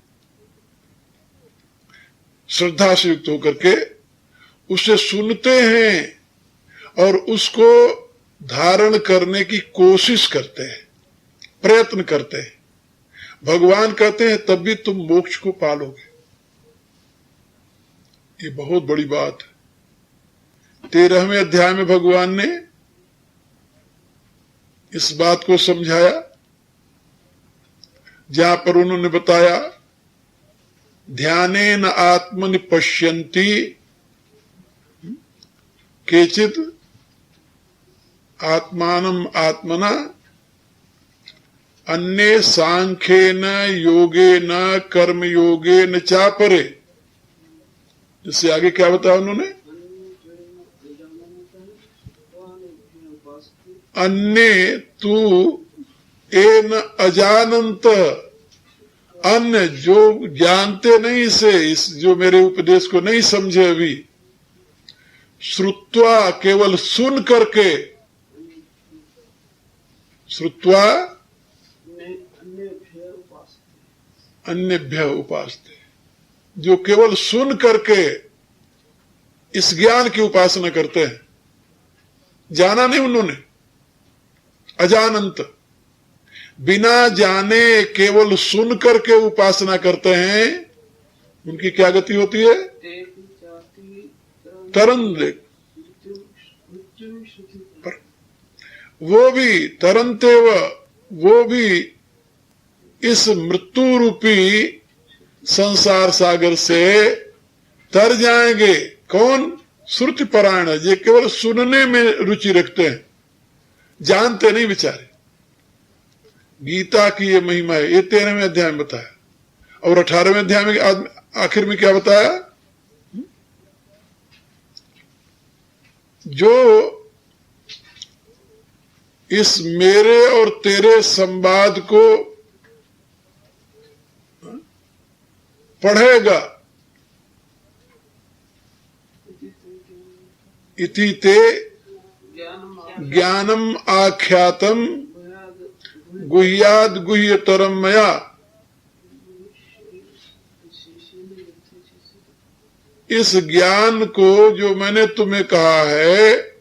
श्रद्धा से युक्त होकर के उसे सुनते हैं और उसको धारण करने की कोशिश करते हैं, प्रयत्न करते हैं, भगवान कहते हैं तब भी तुम मोक्ष को पालोगे। ये बहुत बड़ी बात है। 13वें अध्याय में भगवान ने इस बात को समझाया, जहां पर उन्होंने बताया, ध्यानेन आत्मनि पश्यन्ति केचित् आत्मानम आत्मना, अन्ये सांख्येन योगेन कर्म योगेन चापरे। इससे आगे क्या बताया उन्होंने? अन्य तू एन अजानंत, अन्य जो जानते नहीं से, इस जो मेरे उपदेश को नहीं समझे अभी, श्रुत्वा केवल सुन करके, श्रुत्वा अन्यभ्य उपासते, जो केवल सुन करके इस ज्ञान की उपासना करते हैं, जाना नहीं उन्होंने, अजानंत, बिना जाने केवल सुन करके उपासना करते हैं, उनकी क्या गति होती है? तरंग, वो भी तरंते, वो भी इस मृत्यु रूपी संसार सागर से तर जाएंगे। कौन? श्रुति परायण, ये केवल सुनने में रुचि रखते हैं, जानते नहीं बेचारे। गीता की ये महिमा है, ये 13वें अध्याय में बताया। और 18वें अध्याय में आखिर में क्या बताया? जो इस मेरे और तेरे संवाद को पढ़ेगा, इति ते ज्ञानम आख्यातम गुह्याद गुह्यतरम मया, इस ज्ञान को जो मैंने तुम्हें कहा है,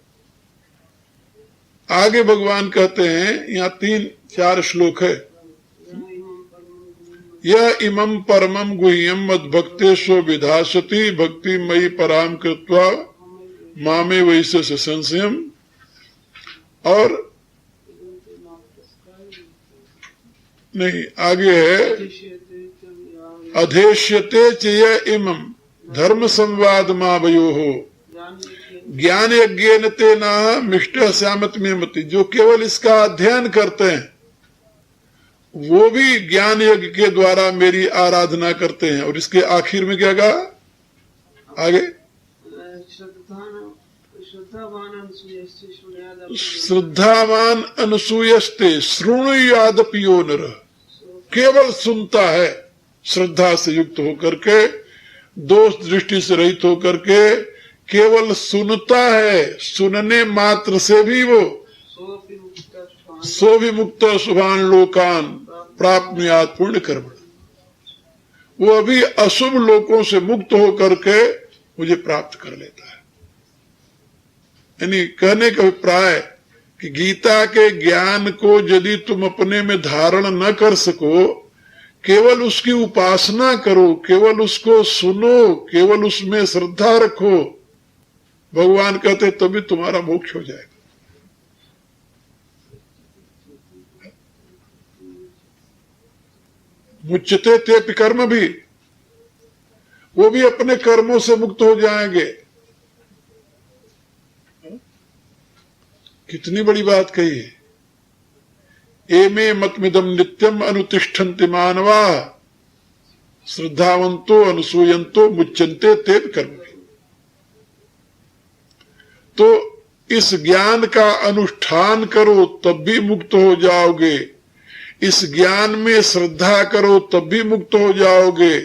आगे भगवान कहते हैं, यहां 3-4 श्लोक है, यह इमं परमं गुह्यम मद्भक्तेषु विधासति भक्ति मयि पराम कृत्वा मामे वैसे से संशयम। और नहीं, आगे है अधेष्यते चय इमं धर्म संवाद मावयो हो ज्ञान यज्ञेन तेना मिष्ट श्यामत में मति। जो केवल इसका अध्ययन करते हैं वो भी ज्ञान यज्ञ के द्वारा मेरी आराधना करते हैं। और इसके आखिर में क्या कहा आगे, श्रद्धावान अनुसूयस्ते शृणुयादपि नर। केवल सुनता है श्रद्धा से युक्त होकर के, दोष दृष्टि से रहित होकर के केवल सुनता है। सुनने मात्र से भी वो सो विमुक्त शुभान लोकान प्राप्नुयात् पुण्य कर्म। वो अभी अशुभ लोकों से मुक्त होकर के मुझे प्राप्त कर लेता है। यानी कहने का अभिप्राय कि गीता के ज्ञान को यदि तुम अपने में धारण न कर सको, केवल उसकी उपासना करो, केवल उसको सुनो, केवल उसमें श्रद्धा रखो, भगवान कहते तभी तुम्हारा मोक्ष हो जाएगा। मुच्यते ते कर्म भी, वो भी अपने कर्मों से मुक्त हो जाएंगे। कितनी बड़ी बात कही है। एमे मतमिदम नित्यम अनुतिष्ठन्ति मानवा श्रद्धावंतो अनुसूयंतो मुच्यन्ते ते कर्म। तो इस ज्ञान का अनुष्ठान करो तब भी मुक्त हो जाओगे, इस ज्ञान में श्रद्धा करो तब भी मुक्त हो जाओगे,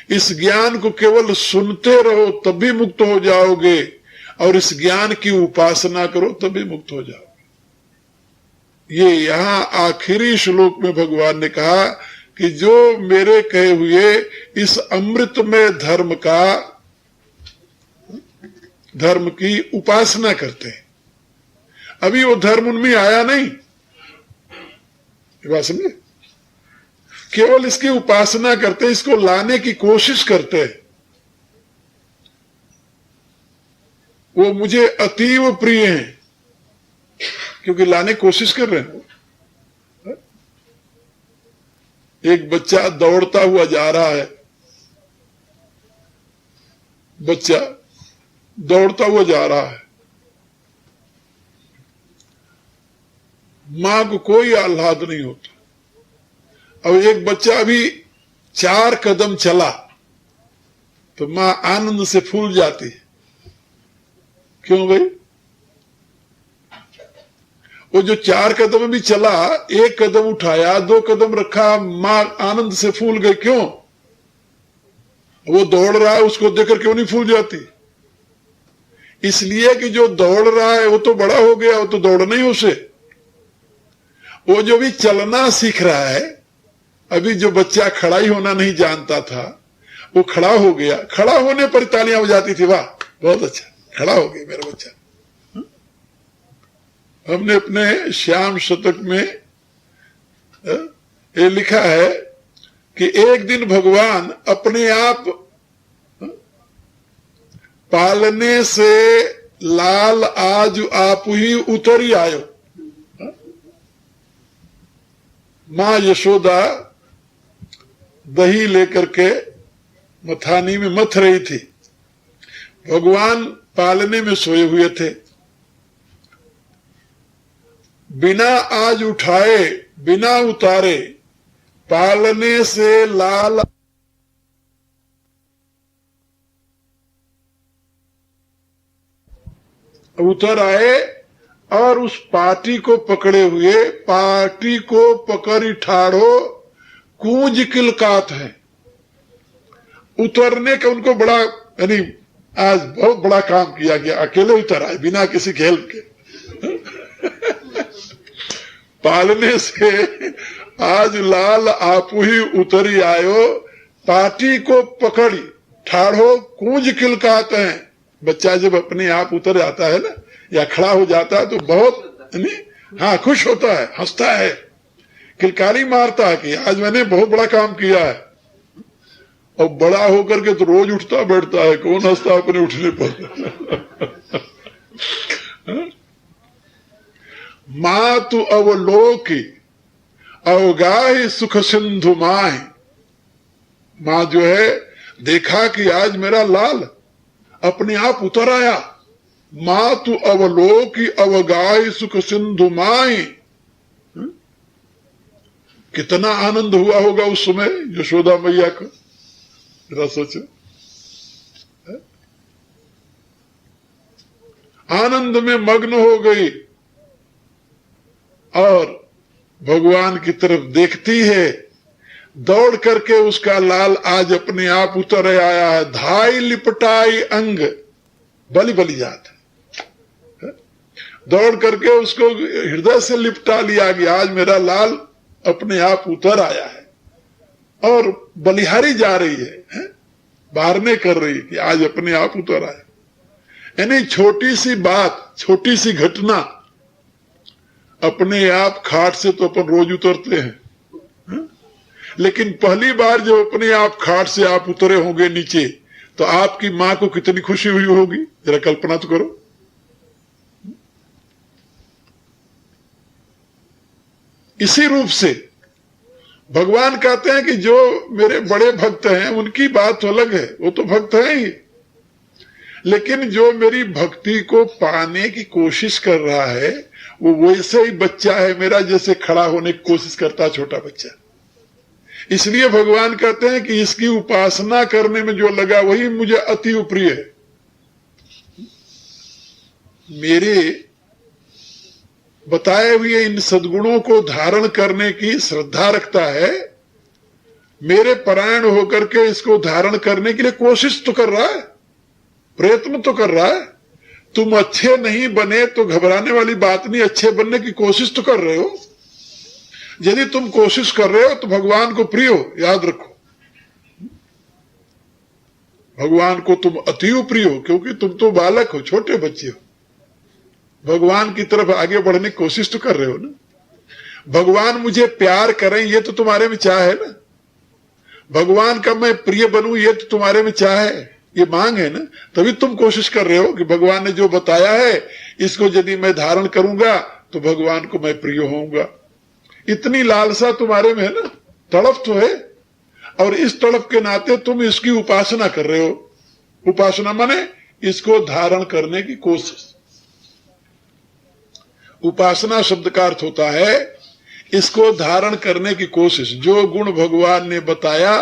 इस ज्ञान को केवल सुनते रहो तब भी मुक्त हो जाओगे, और इस ज्ञान की उपासना करो तब भी मुक्त हो जाओगे। ये यहां आखिरी श्लोक में भगवान ने कहा कि जो मेरे कहे हुए इस अमृतमय धर्म की उपासना करते हैं, अभी वो धर्म उनमें आया नहीं, बात समझे, केवल इसकी उपासना करते, इसको लाने की कोशिश करते हैं, वो मुझे अतीव प्रिय हैं क्योंकि लाने की कोशिश कर रहे हैं। एक बच्चा दौड़ता हुआ जा रहा है, बच्चा दौड़ता हुआ जा रहा है, मां को कोई आह्लाद नहीं होता। अब एक बच्चा अभी 4 कदम चला तो मां आनंद से फूल जाती है। क्यों भाई? वो जो 4 कदम भी चला, 1 कदम उठाया, 2 कदम रखा, मां आनंद से फूल गई। क्यों? वो दौड़ रहा है, उसको देखकर क्यों नहीं फूल जाती? इसलिए कि जो दौड़ रहा है वो तो बड़ा हो गया, वो तो दौड़ना ही उसे। वो जो भी चलना सीख रहा है, अभी जो बच्चा खड़ा ही होना नहीं जानता था वो खड़ा हो गया, खड़ा होने पर तालियां हो जाती थी, वाह बहुत अच्छा खड़ा हो गया मेरा बच्चा। हमने अपने श्याम शतक में ये लिखा है कि एक दिन भगवान अपने आप पालने से लाल आज आप ही उतर ही आयो। मां यशोदा दही लेकर के मथानी में मथ रही थी, भगवान पालने में सोए हुए थे। बिना आज उठाए, बिना उतारे पालने से लाल उतर आए और उस पाटी को पकड़े हुए, पाटी को पकड़ी ठाड़ो कूंज किलकात है। उतरने का उनको बड़ा, यानी आज बहुत बड़ा काम किया गया, अकेले उतर आए बिना किसी हेल्प के। पालने से आज लाल आप ही उतरी आयो, पाटी को पकड़ी ठाड़ो कूंज किलकाते हैं। बच्चा जब अपने आप उतर जाता है ना या खड़ा हो जाता है तो बहुत हाँ खुश होता है, हंसता है, किलकारी मारता है कि आज मैंने बहुत बड़ा काम किया है। और बड़ा होकर के तो रोज उठता बैठता है, कौन हंसता अपने उठने पर। मां तू अवलोकी अवगाहि सुख सिंधु माए। मां जो है देखा कि आज मेरा लाल अपने आप उतर आया। मां तू अवलोकी अवगाहि सुख सिंधु माए। कितना आनंद हुआ होगा उस समय यशोदा मैया को, जरा सोचो। आनंद में मग्न हो गई और भगवान की तरफ देखती है। दौड़ करके उसका लाल आज अपने आप उतर आया है। धाई लिपटाई अंग बलि बलि जात है। दौड़ करके उसको हृदय से लिपटा लिया कि आज मेरा लाल अपने आप उतर आया है। और बलिहारी जा रही है, बहारने कर रही है कि आज अपने आप उतर आया। यानी छोटी सी बात, छोटी सी घटना अपने आप खाट से तो अपन रोज उतरते हैं, लेकिन पहली बार जब अपने आप खाट से आप उतरे होंगे नीचे, तो आपकी मां को कितनी खुशी हुई होगी, जरा कल्पना तो करो। इसी रूप से भगवान कहते हैं कि जो मेरे बड़े भक्त हैं उनकी बात तो अलग है, वो तो भक्त है ही, लेकिन जो मेरी भक्ति को पाने की कोशिश कर रहा है वो वैसे ही बच्चा है मेरा, जैसे खड़ा होने की कोशिश करता छोटा बच्चा। इसलिए भगवान कहते हैं कि इसकी उपासना करने में जो लगा वही मुझे अति प्रिय है। मेरे बताए हुए इन सद्गुणों को धारण करने की श्रद्धा रखता है, मेरे परायण होकर के इसको धारण करने के लिए कोशिश तो कर रहा है, प्रयत्न तो कर रहा है। तुम अच्छे नहीं बने तो घबराने वाली बात नहीं, अच्छे बनने की कोशिश तो कर रहे हो। यदि तुम कोशिश कर रहे हो तो भगवान को प्रिय हो, याद रखो। भगवान को तुम अति प्रिय हो, क्योंकि तुम तो बालक हो, छोटे बच्चे हो। भगवान की तरफ आगे बढ़ने की कोशिश तो कर रहे हो ना। भगवान मुझे प्यार करें ये तो तुम्हारे में चाह है ना। भगवान का मैं प्रिय बनूं ये तो तुम्हारे में चाह है, ये मांग है ना। तभी तुम कोशिश कर रहे हो कि भगवान ने जो बताया है इसको यदि मैं धारण करूंगा तो भगवान को मैं प्रिय होऊंगा। इतनी लालसा तुम्हारे में है ना, तड़प तो है। और इस तड़प के नाते तुम इसकी उपासना कर रहे हो। उपासना माने इसको धारण करने की कोशिश। उपासना शब्द का अर्थ होता है इसको धारण करने की कोशिश। जो गुण भगवान ने बताया,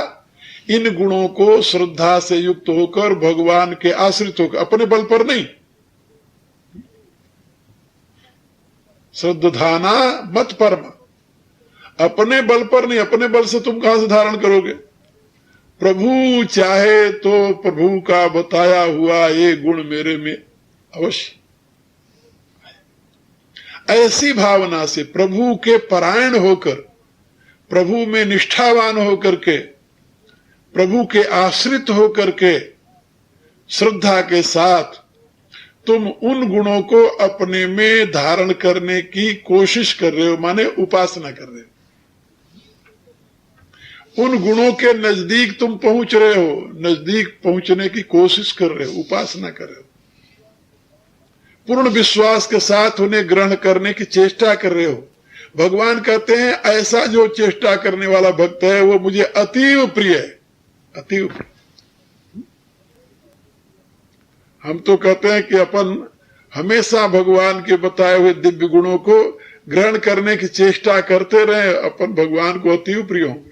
इन गुणों को श्रद्धा से युक्त होकर भगवान के आश्रित होकर, अपने बल पर नहीं। श्रद्धाना मत परमा, अपने बल पर नहीं। अपने बल से तुम कहां से धारण करोगे। प्रभु चाहे तो प्रभु का बताया हुआ ये गुण मेरे में अवश्य। ऐसी भावना से प्रभु के परायण होकर, प्रभु में निष्ठावान होकर के, प्रभु के आश्रित होकर के, श्रद्धा के साथ तुम उन गुणों को अपने में धारण करने की कोशिश कर रहे हो, माने उपासना कर रहे हो। उन गुणों के नजदीक तुम पहुंच रहे हो, नजदीक पहुंचने की कोशिश कर रहे हो, उपासना कर रहे हो। पूर्ण विश्वास के साथ उन्हें ग्रहण करने की चेष्टा कर रहे हो। भगवान कहते हैं ऐसा जो चेष्टा करने वाला भक्त है वो मुझे अतीव प्रिय है, अतीव प्रिय। हम तो कहते हैं कि अपन हमेशा भगवान के बताए हुए दिव्य गुणों को ग्रहण करने की चेष्टा करते रहे, अपन भगवान को अतीव प्रिय होंगे।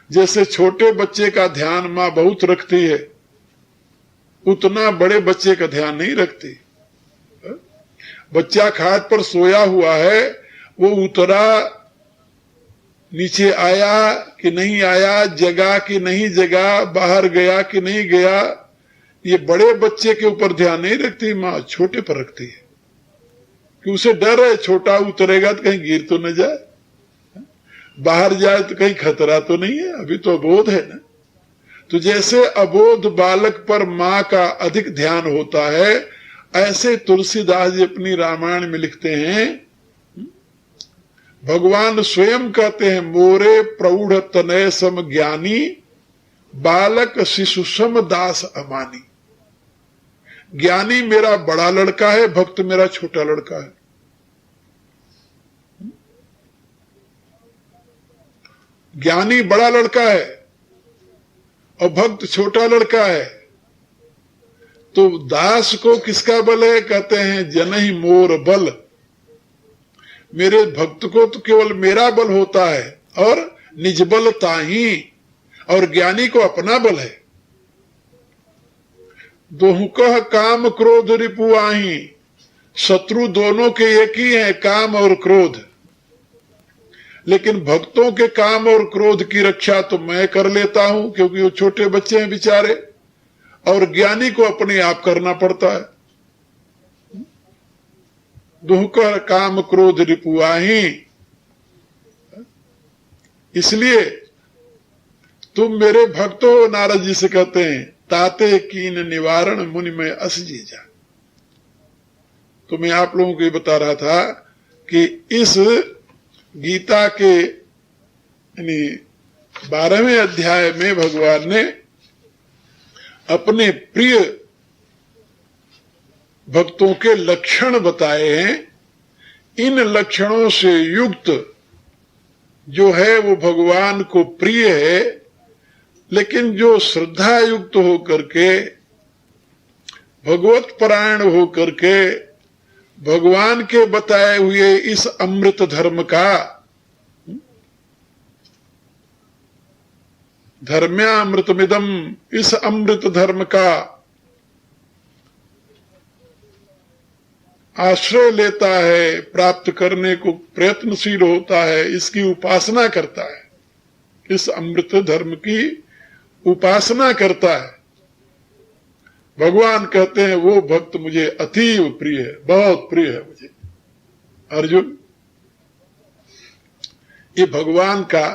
जैसे छोटे बच्चे का ध्यान मां बहुत रखती है, उतना बड़े बच्चे का ध्यान नहीं रखती। बच्चा खाट पर सोया हुआ है, वो उतरा, नीचे आया कि नहीं आया, जगा कि नहीं जगा, बाहर गया कि नहीं गया, ये बड़े बच्चे के ऊपर ध्यान नहीं रखती मां, छोटे पर रखती है। कि उसे डर है छोटा उतरेगा तो कहीं गिर तो न जाए, बाहर जाए तो कहीं खतरा तो नहीं है, अभी तो अबोध है ना। तो जैसे अबोध बालक पर मां का अधिक ध्यान होता है, ऐसे तुलसीदास जी अपनी रामायण में लिखते हैं, भगवान स्वयं कहते हैं मोरे प्रौढ़ तनय सम ज्ञानी, बालक शिशु सम दास अमानी। ज्ञानी मेरा बड़ा लड़का है, भक्त मेरा छोटा लड़का है। ज्ञानी बड़ा लड़का है और भक्त छोटा लड़का है, तो दास को किसका बल है? कहते हैं जनहि मोर बल। मेरे भक्त को तो केवल मेरा बल होता है और निज बल ताही, और ज्ञानी को अपना बल है। दोहुकह काम क्रोध रिपु आही, शत्रु दोनों के एक ही है, काम और क्रोध। लेकिन भक्तों के काम और क्रोध की रक्षा तो मैं कर लेता हूं, क्योंकि वो छोटे बच्चे हैं बेचारे, और ज्ञानी को अपने आप करना पड़ता है। दुहकर काम क्रोध रिपुआही, इसलिए तुम मेरे भक्त हो। नारद जी से कहते हैं ताते कीन निवारण मुनि में अस जी जा। तो मैं आप लोगों को ये बता रहा था कि इस गीता के यानी 12वें अध्याय में भगवान ने अपने प्रिय भक्तों के लक्षण बताए हैं। इन लक्षणों से युक्त जो है वो भगवान को प्रिय है, लेकिन जो श्रद्धा युक्त होकर के, भगवत परायण होकर के भगवान के बताए हुए इस अमृत धर्म का, धर्म्यामृतमिदम, इस अमृत धर्म का आश्रय लेता है, प्राप्त करने को प्रयत्नशील होता है, इसकी उपासना करता है, इस अमृत धर्म की उपासना करता है, भगवान कहते हैं वो भक्त मुझे अतीव प्रिय है, बहुत प्रिय है मुझे। अर्जुन, ये भगवान का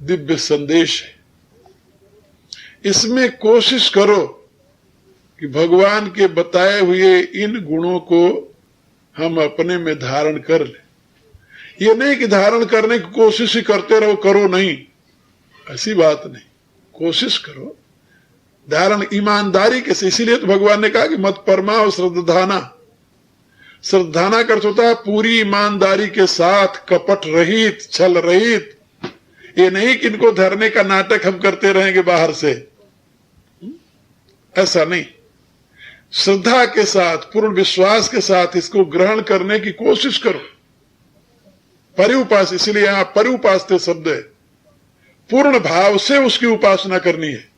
दिव्य संदेश है। इसमें कोशिश करो कि भगवान के बताए हुए इन गुणों को हम अपने में धारण कर लें। ये नहीं कि धारण करने की कोशिश ही करते रहो, करो नहीं, ऐसी बात नहीं। कोशिश करो धारण ईमानदारी के से। इसीलिए तो भगवान ने कहा कि मत परमा और श्रद्धाना। श्रद्धाना का अर्थ होता है पूरी ईमानदारी के साथ, कपट रहित, छल रहित। ये नहीं कि इनको धरने का नाटक हम करते रहेंगे बाहर से, ऐसा नहीं। श्रद्धा के साथ, पूर्ण विश्वास के साथ इसको ग्रहण करने की कोशिश करो। परिउपास, इसलिए यहां परिउपासते शब्द है। पूर्ण भाव से उसकी उपासना करनी है,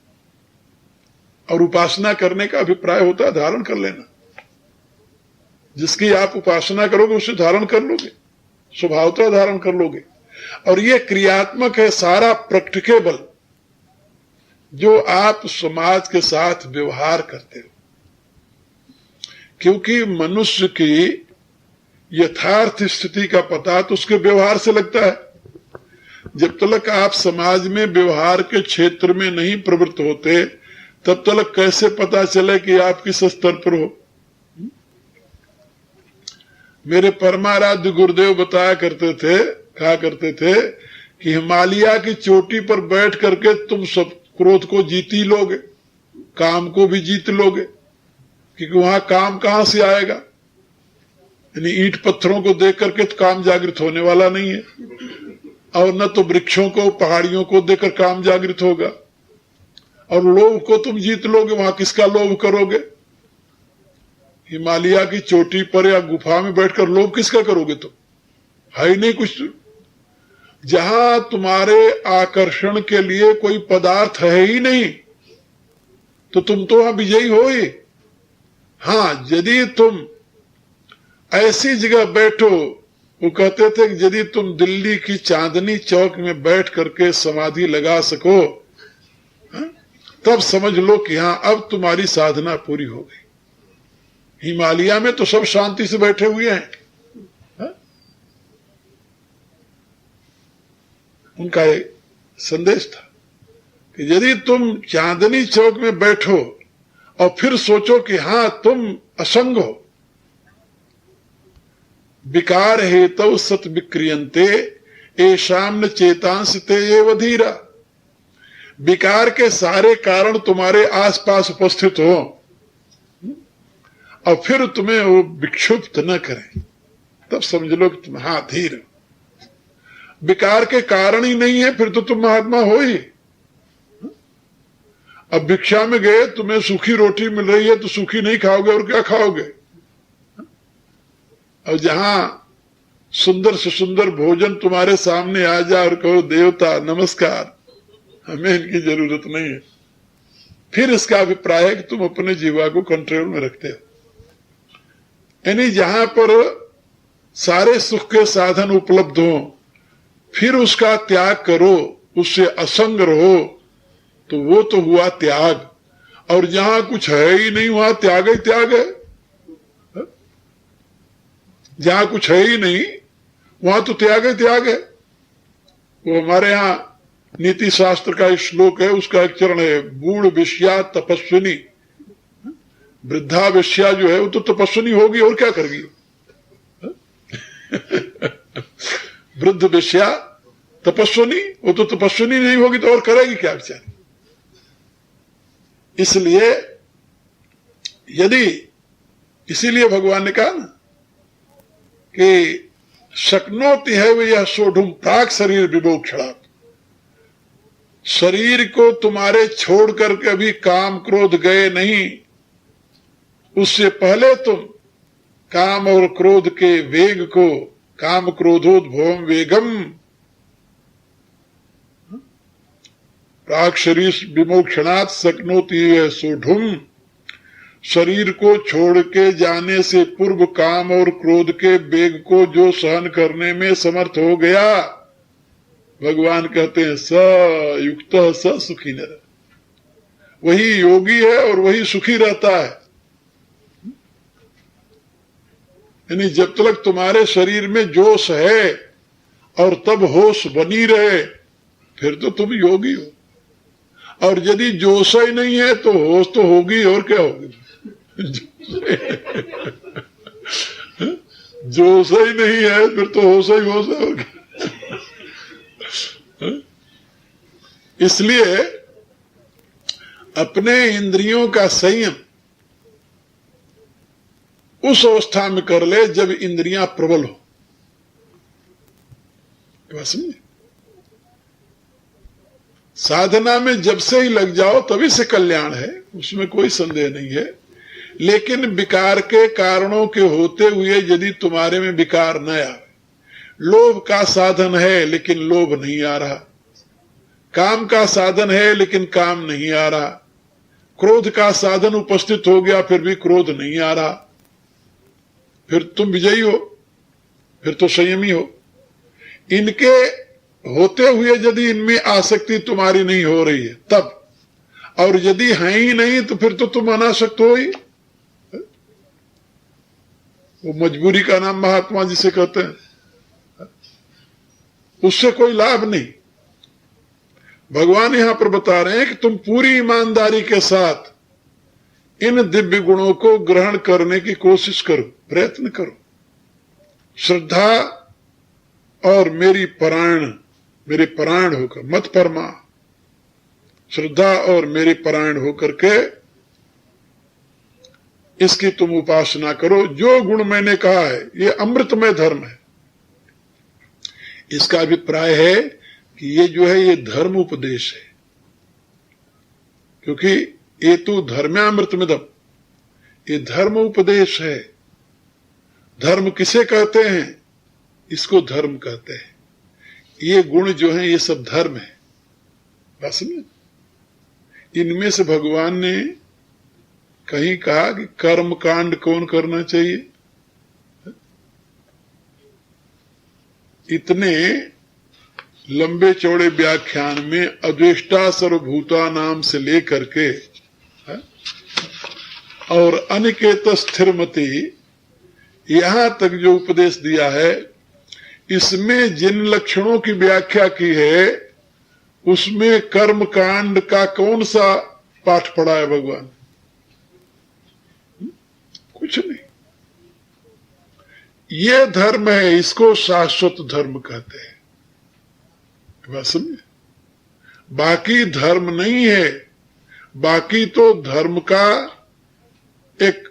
और उपासना करने का अभिप्राय होता है धारण कर लेना। जिसकी आप उपासना करोगे उसे धारण कर लोगे, स्वभावतः धारण कर लोगे। और यह क्रियात्मक है, सारा प्रैक्टिकेबल, जो आप समाज के साथ व्यवहार करते हो। क्योंकि मनुष्य की यथार्थ स्थिति का पता तो उसके व्यवहार से लगता है। जब तक आप समाज में व्यवहार के क्षेत्र में नहीं प्रवृत्त होते, तब तक कैसे पता चले कि आप किस स्तर पर हो। मेरे परमाराध्य गुरुदेव बताया करते थे, कहा करते थे कि हिमालय की चोटी पर बैठ करके तुम सब क्रोध को जीत ही लोगे, काम को भी जीत लोगे, क्योंकि वहां काम कहां से आएगा। यानी ईंट पत्थरों को देख करके तो काम जागृत होने वाला नहीं है, और न तो वृक्षों को, पहाड़ियों को देखकर काम जागृत होगा। और लोभ को तुम जीत लोगे, वहां किसका लोभ करोगे? हिमालय की चोटी पर या गुफा में बैठकर लोभ किसका करोगे? तुम है ही नहीं कुछ। जहां तुम्हारे आकर्षण के लिए कोई पदार्थ है ही नहीं, तो तुम तो वहां विजयी हो ही। हाँ, यदि तुम ऐसी जगह बैठो, वो कहते थे कि यदि तुम दिल्ली की चांदनी चौक में बैठ करके समाधि लगा सको, तब समझ लो कि हाँ अब तुम्हारी साधना पूरी हो गई। हिमालय में तो सब शांति से बैठे हुए हैं। उनका एक संदेश था कि यदि तुम चांदनी चौक में बैठो और फिर सोचो कि हाँ तुम असंग हो, विकार हेतु सत विक्रियंते एशाम न चेतांसते एव धीरा। विकार के सारे कारण तुम्हारे आसपास उपस्थित हो और फिर तुम्हें वो विक्षुब्ध न करें, तब समझ लो कि तुम हाँ धीर। विकार के कारण ही नहीं है, फिर तो तुम महात्मा हो ही। अब भिक्षा में गए, तुम्हें सूखी रोटी मिल रही है तो सूखी नहीं खाओगे और क्या खाओगे? और जहां सुंदर से सुंदर भोजन तुम्हारे सामने आ जाए और कहो देवता नमस्कार, हमें इनकी जरूरत नहीं है, फिर इसका अभिप्राय है कि तुम अपने जीवा को कंट्रोल में रखते हो। यानी जहां पर सारे सुख के साधन उपलब्ध हो, फिर उसका त्याग करो, उससे असंग रहो, तो वो तो हुआ त्याग। और जहां कुछ है ही नहीं वहां त्याग ही त्याग है। जहां कुछ है ही नहीं वहां तो त्याग ही त्याग है। वो हमारे यहां नीति शास्त्र का एक श्लोक है, उसका एक चरण है, बूढ़ विष्या तपस्विनी। वृद्धा विष्या जो है वो तो तपस्विनी होगी और क्या करेगी? वृद्ध विष्या तपस्विनी, वो तो तपस्विनी नहीं होगी तो और करेगी क्या बेचारी? इसलिए यदि, इसीलिए भगवान ने कहा ना कि शक्नोति है वे यह सोढ़ुम प्राक शरीर विमोक्षणात्। शरीर को तुम्हारे छोड़ करके अभी काम क्रोध गए नहीं, उससे पहले तुम काम और क्रोध के वेग को, काम क्रोधोद्भवम वेगम प्राक शरीर विमोक्षणात् शक्नोति है सोढ़ुम। शरीर को छोड़ के जाने से पूर्व काम और क्रोध के वेग को जो सहन करने में समर्थ हो गया, भगवान कहते हैं स युक्त स सुखी नर, वही योगी है और वही सुखी रहता है। यानी जब तक तुम्हारे शरीर में जोश है और तब होश बनी रहे, फिर तो तुम योगी हो। और यदि जोश ही नहीं है तो होश तो होगी और क्या होगी? जोश ही नहीं है फिर तो होश ही होश है और क्या? इसलिए अपने इंद्रियों का संयम उस अवस्था में कर ले जब इंद्रियां प्रबल हो। समझे? साधना में जब से ही लग जाओ तभी से कल्याण है, उसमें कोई संदेह नहीं है। लेकिन विकार के कारणों के होते हुए यदि तुम्हारे में विकार न आए, लोभ का साधन है लेकिन लोभ नहीं आ रहा, काम का साधन है लेकिन काम नहीं आ रहा, क्रोध का साधन उपस्थित हो गया फिर भी क्रोध नहीं आ रहा, फिर तुम विजयी हो, फिर तो संयमी हो। इनके होते हुए यदि इनमें आसक्ति तुम्हारी नहीं हो रही है तब, और यदि है ही नहीं तो फिर तो तुम अनासक्त हो ही। वो मजबूरी का नाम महात्मा जिसे कहते हैं, उससे कोई लाभ नहीं। भगवान यहां पर बता रहे हैं कि तुम पूरी ईमानदारी के साथ इन दिव्य गुणों को ग्रहण करने की कोशिश करो, प्रयत्न करो। श्रद्धा और मेरे परायण होकर, मत परमा, श्रद्धा और मेरे परायण होकर के इसकी तुम उपासना करो। जो गुण मैंने कहा है ये अमृतमय धर्म है। इसका अभिप्राय है कि ये जो है ये धर्म उपदेश है, क्योंकि ये तो धर्म्यामृतमिदम्, ये धर्म उपदेश है। धर्म किसे कहते हैं? इसको धर्म कहते हैं। ये गुण जो है ये सब धर्म है। बस में इनमें से भगवान ने कहीं कहा कि कर्म कांड कौन करना चाहिए? इतने लंबे चौड़े व्याख्यान में अद्वेष्टा सर्वभूता नाम से लेकर के और अनिकेत स्थिरमति यहां तक जो उपदेश दिया है, इसमें जिन लक्षणों की व्याख्या की है उसमें कर्म कांड का कौन सा पाठ पढ़ा है भगवान? कुछ नहीं। ये धर्म है, इसको शाश्वत धर्म कहते हैं। बात समझे? बाकी धर्म नहीं है। बाकी तो धर्म का एक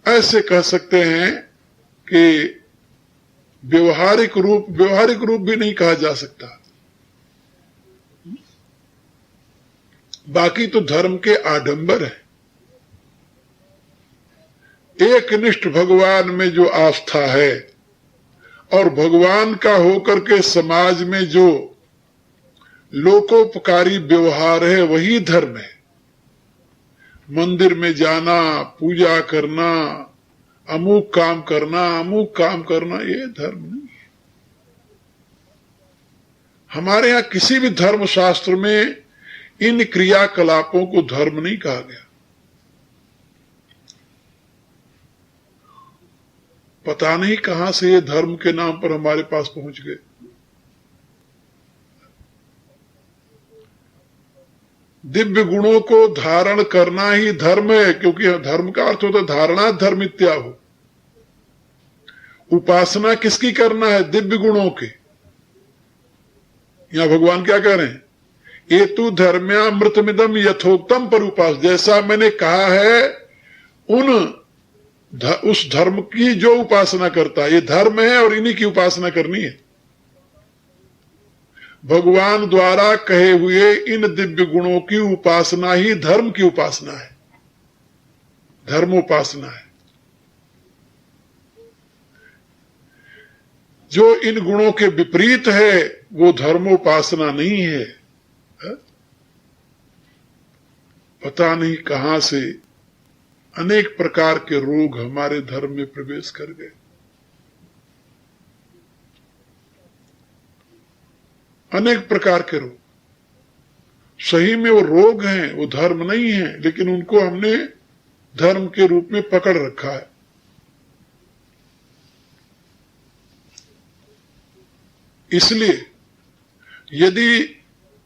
ऐसे कह सकते हैं कि व्यवहारिक रूप भी नहीं कहा जा सकता। बाकी तो धर्म के आडंबर है। एक निष्ठ भगवान में जो आस्था है और भगवान का होकर के समाज में जो लोकोपकारी व्यवहार है वही धर्म है। मंदिर में जाना, पूजा करना, अमुक काम करना ये धर्म नहीं है। हमारे यहां किसी भी धर्म शास्त्र में इन क्रियाकलापों को धर्म नहीं कहा गया। पता नहीं कहां से ये धर्म के नाम पर हमारे पास पहुंच गए। दिव्य गुणों को धारण करना ही धर्म है, क्योंकि धर्म का अर्थ होता है धारणा धर्मित्या हो। उपासना किसकी करना है? दिव्य गुणों के। यहां भगवान क्या कह रहे हैं? ये तु धर्म्यामृतमिदम यथोक्तम पर उपास, जैसा मैंने कहा है उस धर्म की जो उपासना करता है, ये धर्म है और इन्हीं की उपासना करनी है। भगवान द्वारा कहे हुए इन दिव्य गुणों की उपासना ही धर्म की उपासना है, धर्मोपासना है। जो इन गुणों के विपरीत है वो धर्मोपासना नहीं है। पता नहीं कहां से अनेक प्रकार के रोग हमारे धर्म में प्रवेश कर गए। अनेक प्रकार के रोग, सही में वो रोग हैं, वो धर्म नहीं है, लेकिन उनको हमने धर्म के रूप में पकड़ रखा है। इसलिए यदि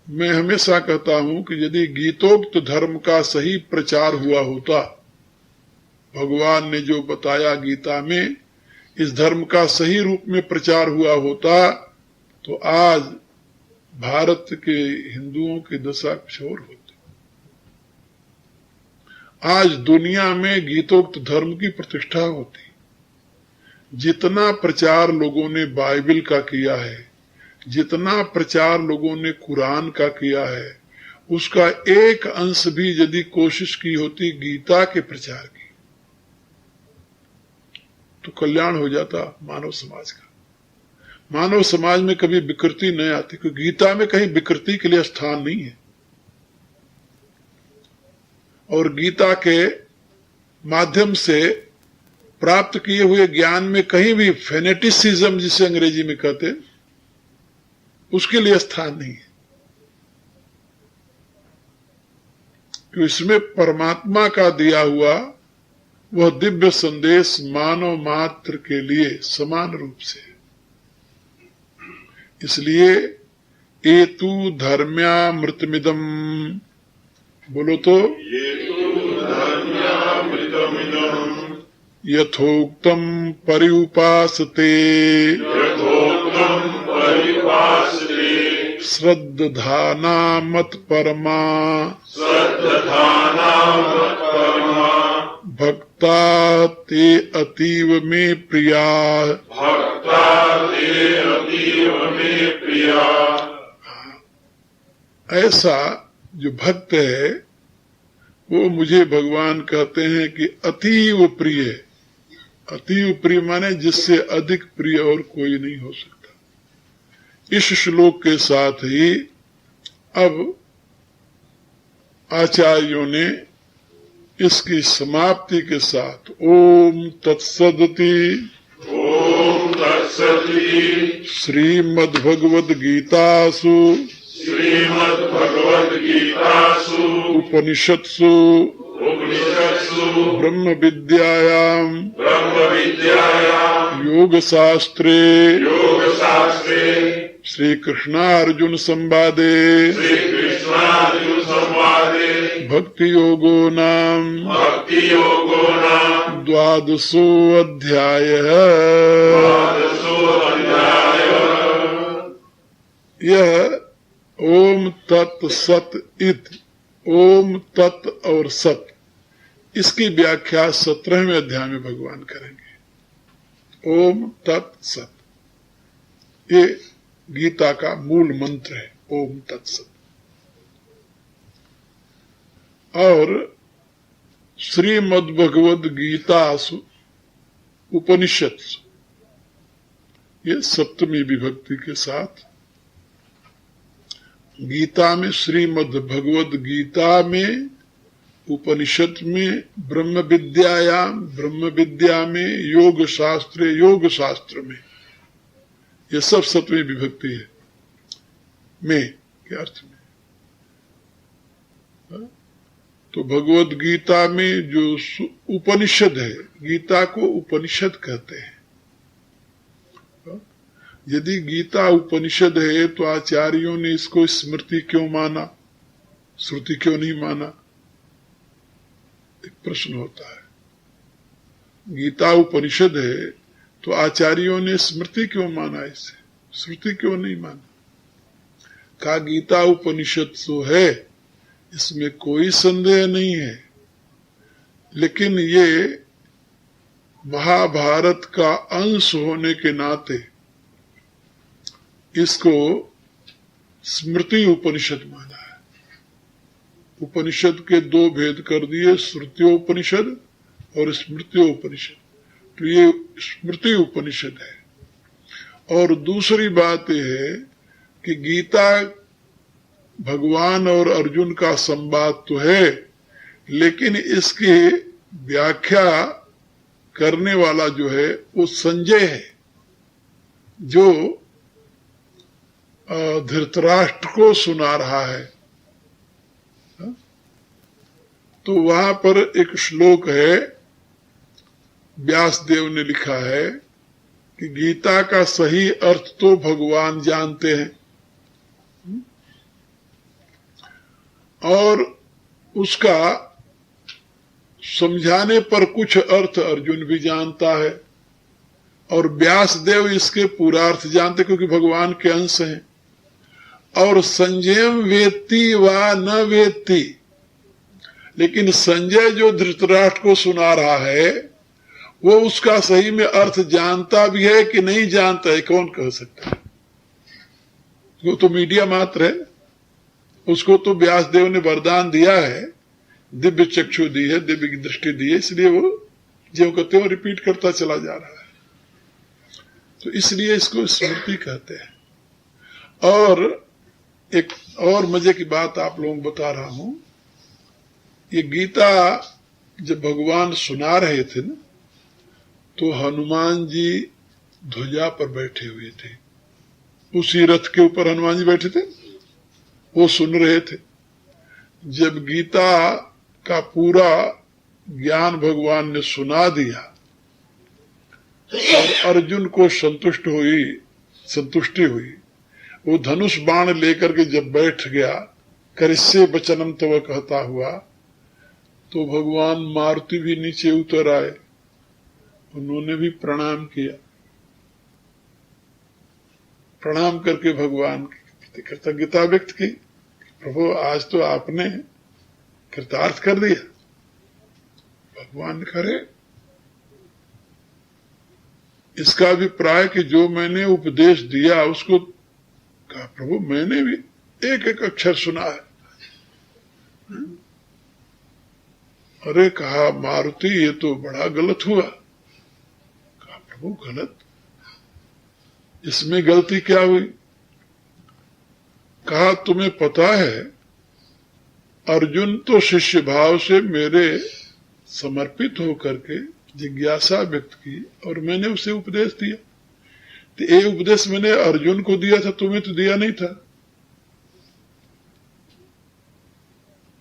मैं हमेशा कहता हूं कि यदि गीतोक्त धर्म का सही प्रचार हुआ होता, भगवान ने जो बताया गीता में, इस धर्म का सही रूप में प्रचार हुआ होता तो आज भारत के हिंदुओं की दशा कुछ और होती। आज दुनिया में गीतोक्त धर्म की प्रतिष्ठा होती। जितना प्रचार लोगों ने बाइबल का किया है, जितना प्रचार लोगों ने कुरान का किया है, उसका एक अंश भी यदि कोशिश की होती गीता के प्रचार की तो कल्याण हो जाता मानव समाज का। मानव समाज में कभी विकृति नहीं आती, क्योंकि गीता में कहीं विकृति के लिए स्थान नहीं है। और गीता के माध्यम से प्राप्त किए हुए ज्ञान में कहीं भी फेनेटिसिज्म जिसे अंग्रेजी में कहते, उसके लिए स्थान नहीं है। तो इसमें परमात्मा का दिया हुआ वह दिव्य संदेश मानव मात्र के लिए समान रूप से, इसलिए एतु धर्म्यामृतमिदं, बोलो तो यथोक्तम पर्युपासते श्रद्धाना मत परमा भक्ता ते अतीव में प्रिया। ऐसा जो भक्त है वो मुझे भगवान कहते हैं कि अतीव प्रिय। अतीव प्रिय माने जिससे अधिक प्रिय और कोई नहीं हो सकता। इस श्लोक के साथ ही अब आचार्यों ने इसकी समाप्ति के साथ ओम तत्सदिति श्रीमद्भगवद्गीतासु उपनिषत्सु ब्रह्म विद्यायां योग शास्त्रे श्री कृष्णार्जुन संवादे भक्ति योगो नाम द्वादशो अध्यायः। यह ओम तत् सत इत, ओम तत् और सत, इसकी व्याख्या 17वें अध्याय में भगवान करेंगे। ओम तत् सत, ये गीता का मूल मंत्र है, ओम तत्सत। और श्रीमद्भगवद गीतासु उपनिषत्सु, ये सप्तमी विभक्ति के साथ गीता में, श्रीमद् भगवद गीता में, उपनिषद में, ब्रह्म विद्या में, योग शास्त्र में, ये सब सप्तमी विभक्ति है में के अर्थ में। तो भगवद गीता में जो उपनिषद है, गीता को उपनिषद कहते हैं। यदि गीता उपनिषद है तो आचार्यों ने इसको स्मृति क्यों माना, श्रुति क्यों नहीं माना? एक प्रश्न होता है। गीता उपनिषद है तो आचार्यों ने स्मृति क्यों माना, इसे श्रुति क्यों नहीं माना? कहा गीता उपनिषद तो है, इसमें कोई संदेह नहीं है, लेकिन ये महाभारत का अंश होने के नाते इसको स्मृति उपनिषद माना है। उपनिषद के दो भेद कर दिए, श्रुत्योपनिषद और स्मृत्योपनिषद। तो ये स्मृति उपनिषद है। और दूसरी बात यह है कि गीता भगवान और अर्जुन का संवाद तो है, लेकिन इसकी व्याख्या करने वाला जो है वो संजय है, जो धृतराष्ट्र को सुना रहा है। तो वहां पर एक श्लोक है, व्यासदेव ने लिखा है कि गीता का सही अर्थ तो भगवान जानते हैं और उसका समझाने पर कुछ अर्थ अर्जुन भी जानता है, और व्यासदेव इसके पूरा अर्थ जानते क्योंकि भगवान के अंश हैं। और संजयम वेत्ति व न वेत्ति, लेकिन संजय जो धृतराष्ट्र को सुना रहा है वो उसका सही में अर्थ जानता भी है कि नहीं जानता है, कौन कह सकता है? वो तो मीडिया मात्र है, उसको तो व्यासदेव ने वरदान दिया है, दिव्य चक्षु दी है, दिव्य दृष्टि दी है, इसलिए वो जो कहते हो रिपीट करता चला जा रहा है। तो इसलिए इसको स्मृति कहते हैं। और एक और मजे की बात आप लोगों को बता रहा हूं, ये गीता जब भगवान सुना रहे थे ना, तो हनुमान जी ध्वजा पर बैठे हुए थे, उसी रथ के ऊपर हनुमान जी बैठे थे, वो सुन रहे थे। जब गीता का पूरा ज्ञान भगवान ने सुना दिया और अर्जुन को संतुष्टि हुई, वो धनुष बाण लेकर के जब बैठ गया, करिष्ये वचनम तव कहता हुआ, तो भगवान मारुति भी नीचे उतर आए, उन्होंने भी प्रणाम किया। प्रणाम करके भगवान की कृतज्ञता व्यक्त की, प्रभु आज तो आपने कृतार्थ कर दिया। भगवान करे इसका अभिप्राय कि जो मैंने उपदेश दिया उसको, कहा प्रभु मैंने भी एक एक अक्षर सुना है। अरे कहा मारुति ये तो बड़ा गलत हुआ। कहा प्रभु गलत, इसमें गलती क्या हुई? कहा तुम्हें पता है अर्जुन तो शिष्य भाव से मेरे समर्पित होकर के जिज्ञासा व्यक्त की और मैंने उसे उपदेश दिया। तो ये उपदेश मैंने अर्जुन को दिया था, तुम्हें तो दिया नहीं था।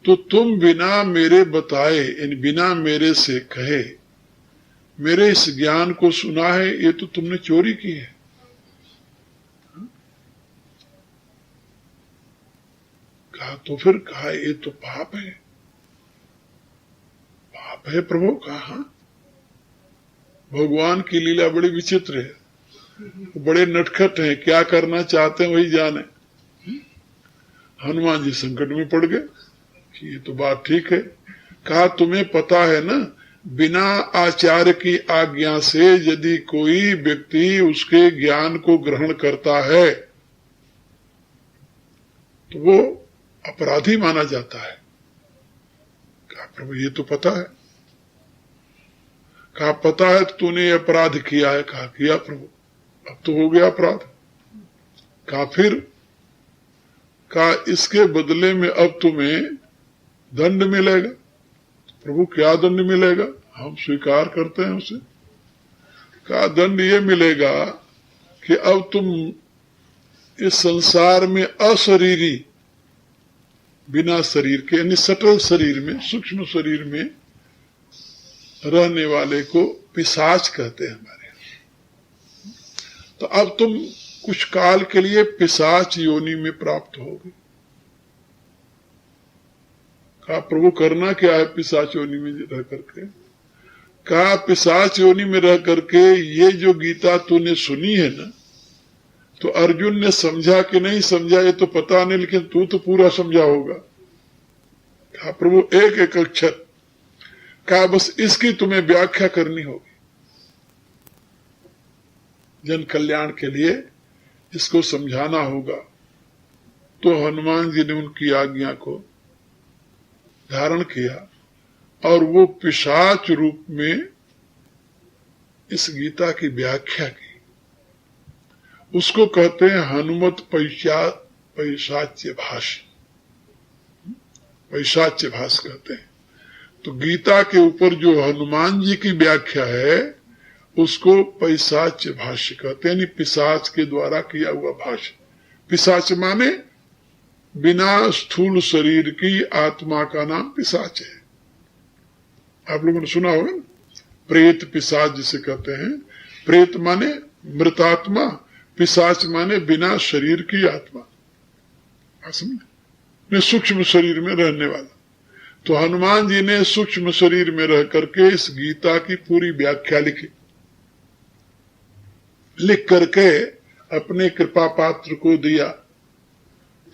तो तुम बिना मेरे बताए, बिना मेरे से कहे मेरे इस ज्ञान को सुना है, ये तो तुमने चोरी की है। कहा तो फिर कहा ये तो पाप है। पाप है प्रभु? कहा भगवान की लीला बड़ी विचित्र है, बड़े नटखट हैं, क्या करना चाहते हैं वही जाने। हनुमान जी संकट में पड़ गए कि ये तो बात ठीक है। कहा तुम्हें पता है ना बिना आचार्य की आज्ञा से यदि कोई व्यक्ति उसके ज्ञान को ग्रहण करता है तो वो अपराधी माना जाता है। कहा प्रभु ये तो पता है। कहा पता है तो तूने अपराध किया है। कहा किया प्रभु, अब तो हो गया अपराध। कहा फिर? कहा इसके बदले में अब तुम्हें दंड मिलेगा। प्रभु क्या दंड मिलेगा? हम स्वीकार करते हैं उसे। कहा दंड ये मिलेगा कि अब तुम इस संसार में अशरीरी, बिना शरीर के, यानी सटल शरीर में, सूक्ष्म शरीर में रहने वाले को पिशाच कहते हैं हमारे यहाँ। तो अब तुम कुछ काल के लिए पिशाच योनि में प्राप्त होगे। कहा प्रभु करना क्या है पिशाच योनि में रह करके? कहा पिशाच योनि में रह करके ये जो गीता तूने सुनी है ना, तो अर्जुन ने समझा कि नहीं समझा ये तो पता नहीं, लेकिन तू तो पूरा समझा होगा। कहा प्रभु एक एक अक्षर। कहा बस इसकी तुम्हें व्याख्या करनी होगी, जन कल्याण के लिए इसको समझाना होगा। तो हनुमान जी ने उनकी आज्ञा को धारण किया और वो पिशाच रूप में इस गीता की व्याख्या की। उसको कहते हैं हनुमत पैशाच्य भाष्य, पैशाच्य भाष्य कहते हैं। तो गीता के ऊपर जो हनुमान जी की व्याख्या है उसको पैशाच्य भाष्य कहते हैं, यानी पिशाच के द्वारा किया हुआ भाष्य। पिशाच माने बिना स्थूल शरीर की आत्मा का नाम पिशाच है। आप लोगों ने सुना होगा ना, प्रेत पिशाच जिसे कहते हैं। प्रेत माने मृतात्मा, पिशाच माने बिना शरीर की आत्मा, समझे, सूक्ष्म शरीर में रहने वाला। तो हनुमान जी ने सूक्ष्म शरीर में रह करके इस गीता की पूरी व्याख्या लिखी, लिख करके अपने कृपा पात्र को दिया।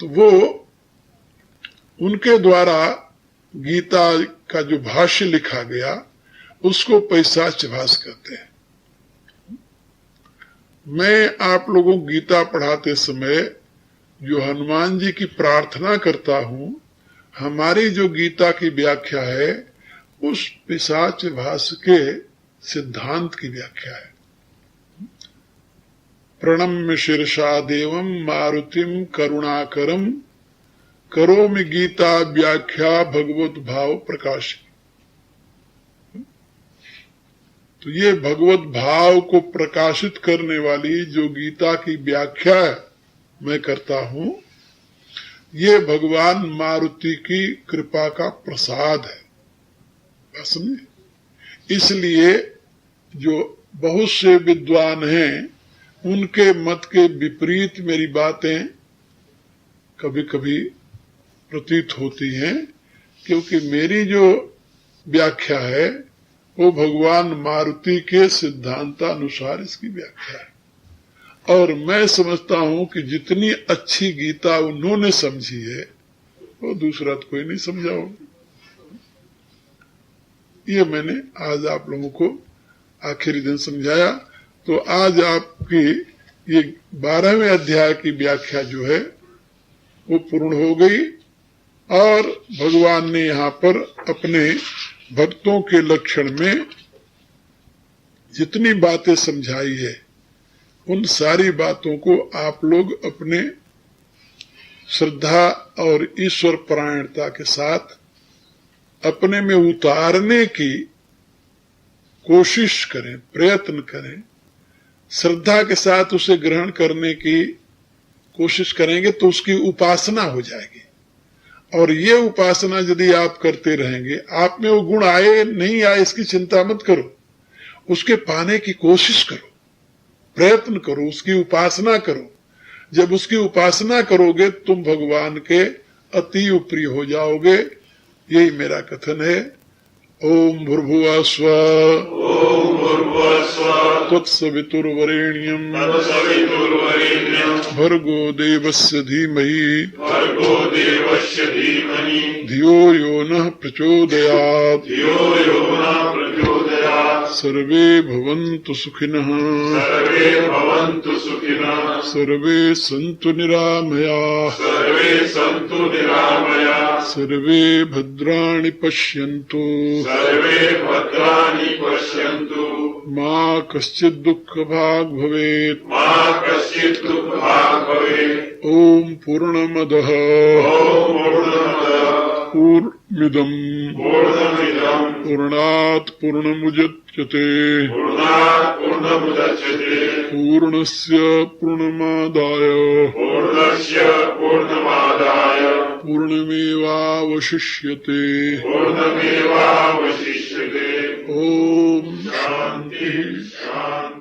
तो वो उनके द्वारा गीता का जो भाष्य लिखा गया उसको पैशाच्य भाष्य कहते हैं। मैं आप लोगों को गीता पढ़ाते समय जो हनुमान जी की प्रार्थना करता हूं, हमारी जो गीता की व्याख्या है उस पिशाच भाष्य के सिद्धांत की व्याख्या है। प्रणम्य शीर्षा देवम मारुतिम करुणाकरम करोमि गीता व्याख्या भगवत भाव प्रकाश। तो ये भगवत भाव को प्रकाशित करने वाली जो गीता की व्याख्या मैं करता हूं, ये भगवान मारुति की कृपा का प्रसाद है। समझे? इसलिए जो बहुत से विद्वान हैं उनके मत के विपरीत मेरी बातें कभी कभी प्रतीत होती हैं, क्योंकि मेरी जो व्याख्या है वो भगवान मारुति के सिद्धांतानुसार इसकी व्याख्या है। और मैं समझता हूं कि जितनी अच्छी गीता उन्होंने समझी है वो दूसरा तो कोई नहीं समझा होगा। ये मैंने आज आप लोगों को आखिरी दिन समझाया। तो आज आपकी ये 12वें अध्याय की व्याख्या जो है वो पूर्ण हो गई और भगवान ने यहाँ पर अपने भक्तों के लक्षण में जितनी बातें समझाई है उन सारी बातों को आप लोग अपने श्रद्धा और ईश्वर परायणता के साथ अपने में उतारने की कोशिश करें, प्रयत्न करें। श्रद्धा के साथ उसे ग्रहण करने की कोशिश करेंगे तो उसकी उपासना हो जाएगी। और ये उपासना यदि आप करते रहेंगे, आप में वो गुण आए नहीं आए इसकी चिंता मत करो, उसके पाने की कोशिश करो, प्रयत्न करो, उसकी उपासना करो। जब उसकी उपासना करोगे तुम भगवान के अति प्रिय हो जाओगे। यही मेरा कथन है। ओम भूर्भुवः स्वः। तत्सवितुर्वरेण्यम् भर्गो देवस्य धीमहि धियो यो नः प्रचोदयात् सर्वे भवन्तु सुखिनः सर्वे सन्तु निरामयाः सर्वे भद्राणि पश्यन्तु मा कश्चित् दुःखभाग् भवेत् ॐ पूर्णमदः पूर्णमिदम् पूर्णात् पूर्णमुदच्यते पूर्णस्य पूर्णमादाय पूर्णमेवावशिष्यते ॐ शान्ति शान्ति।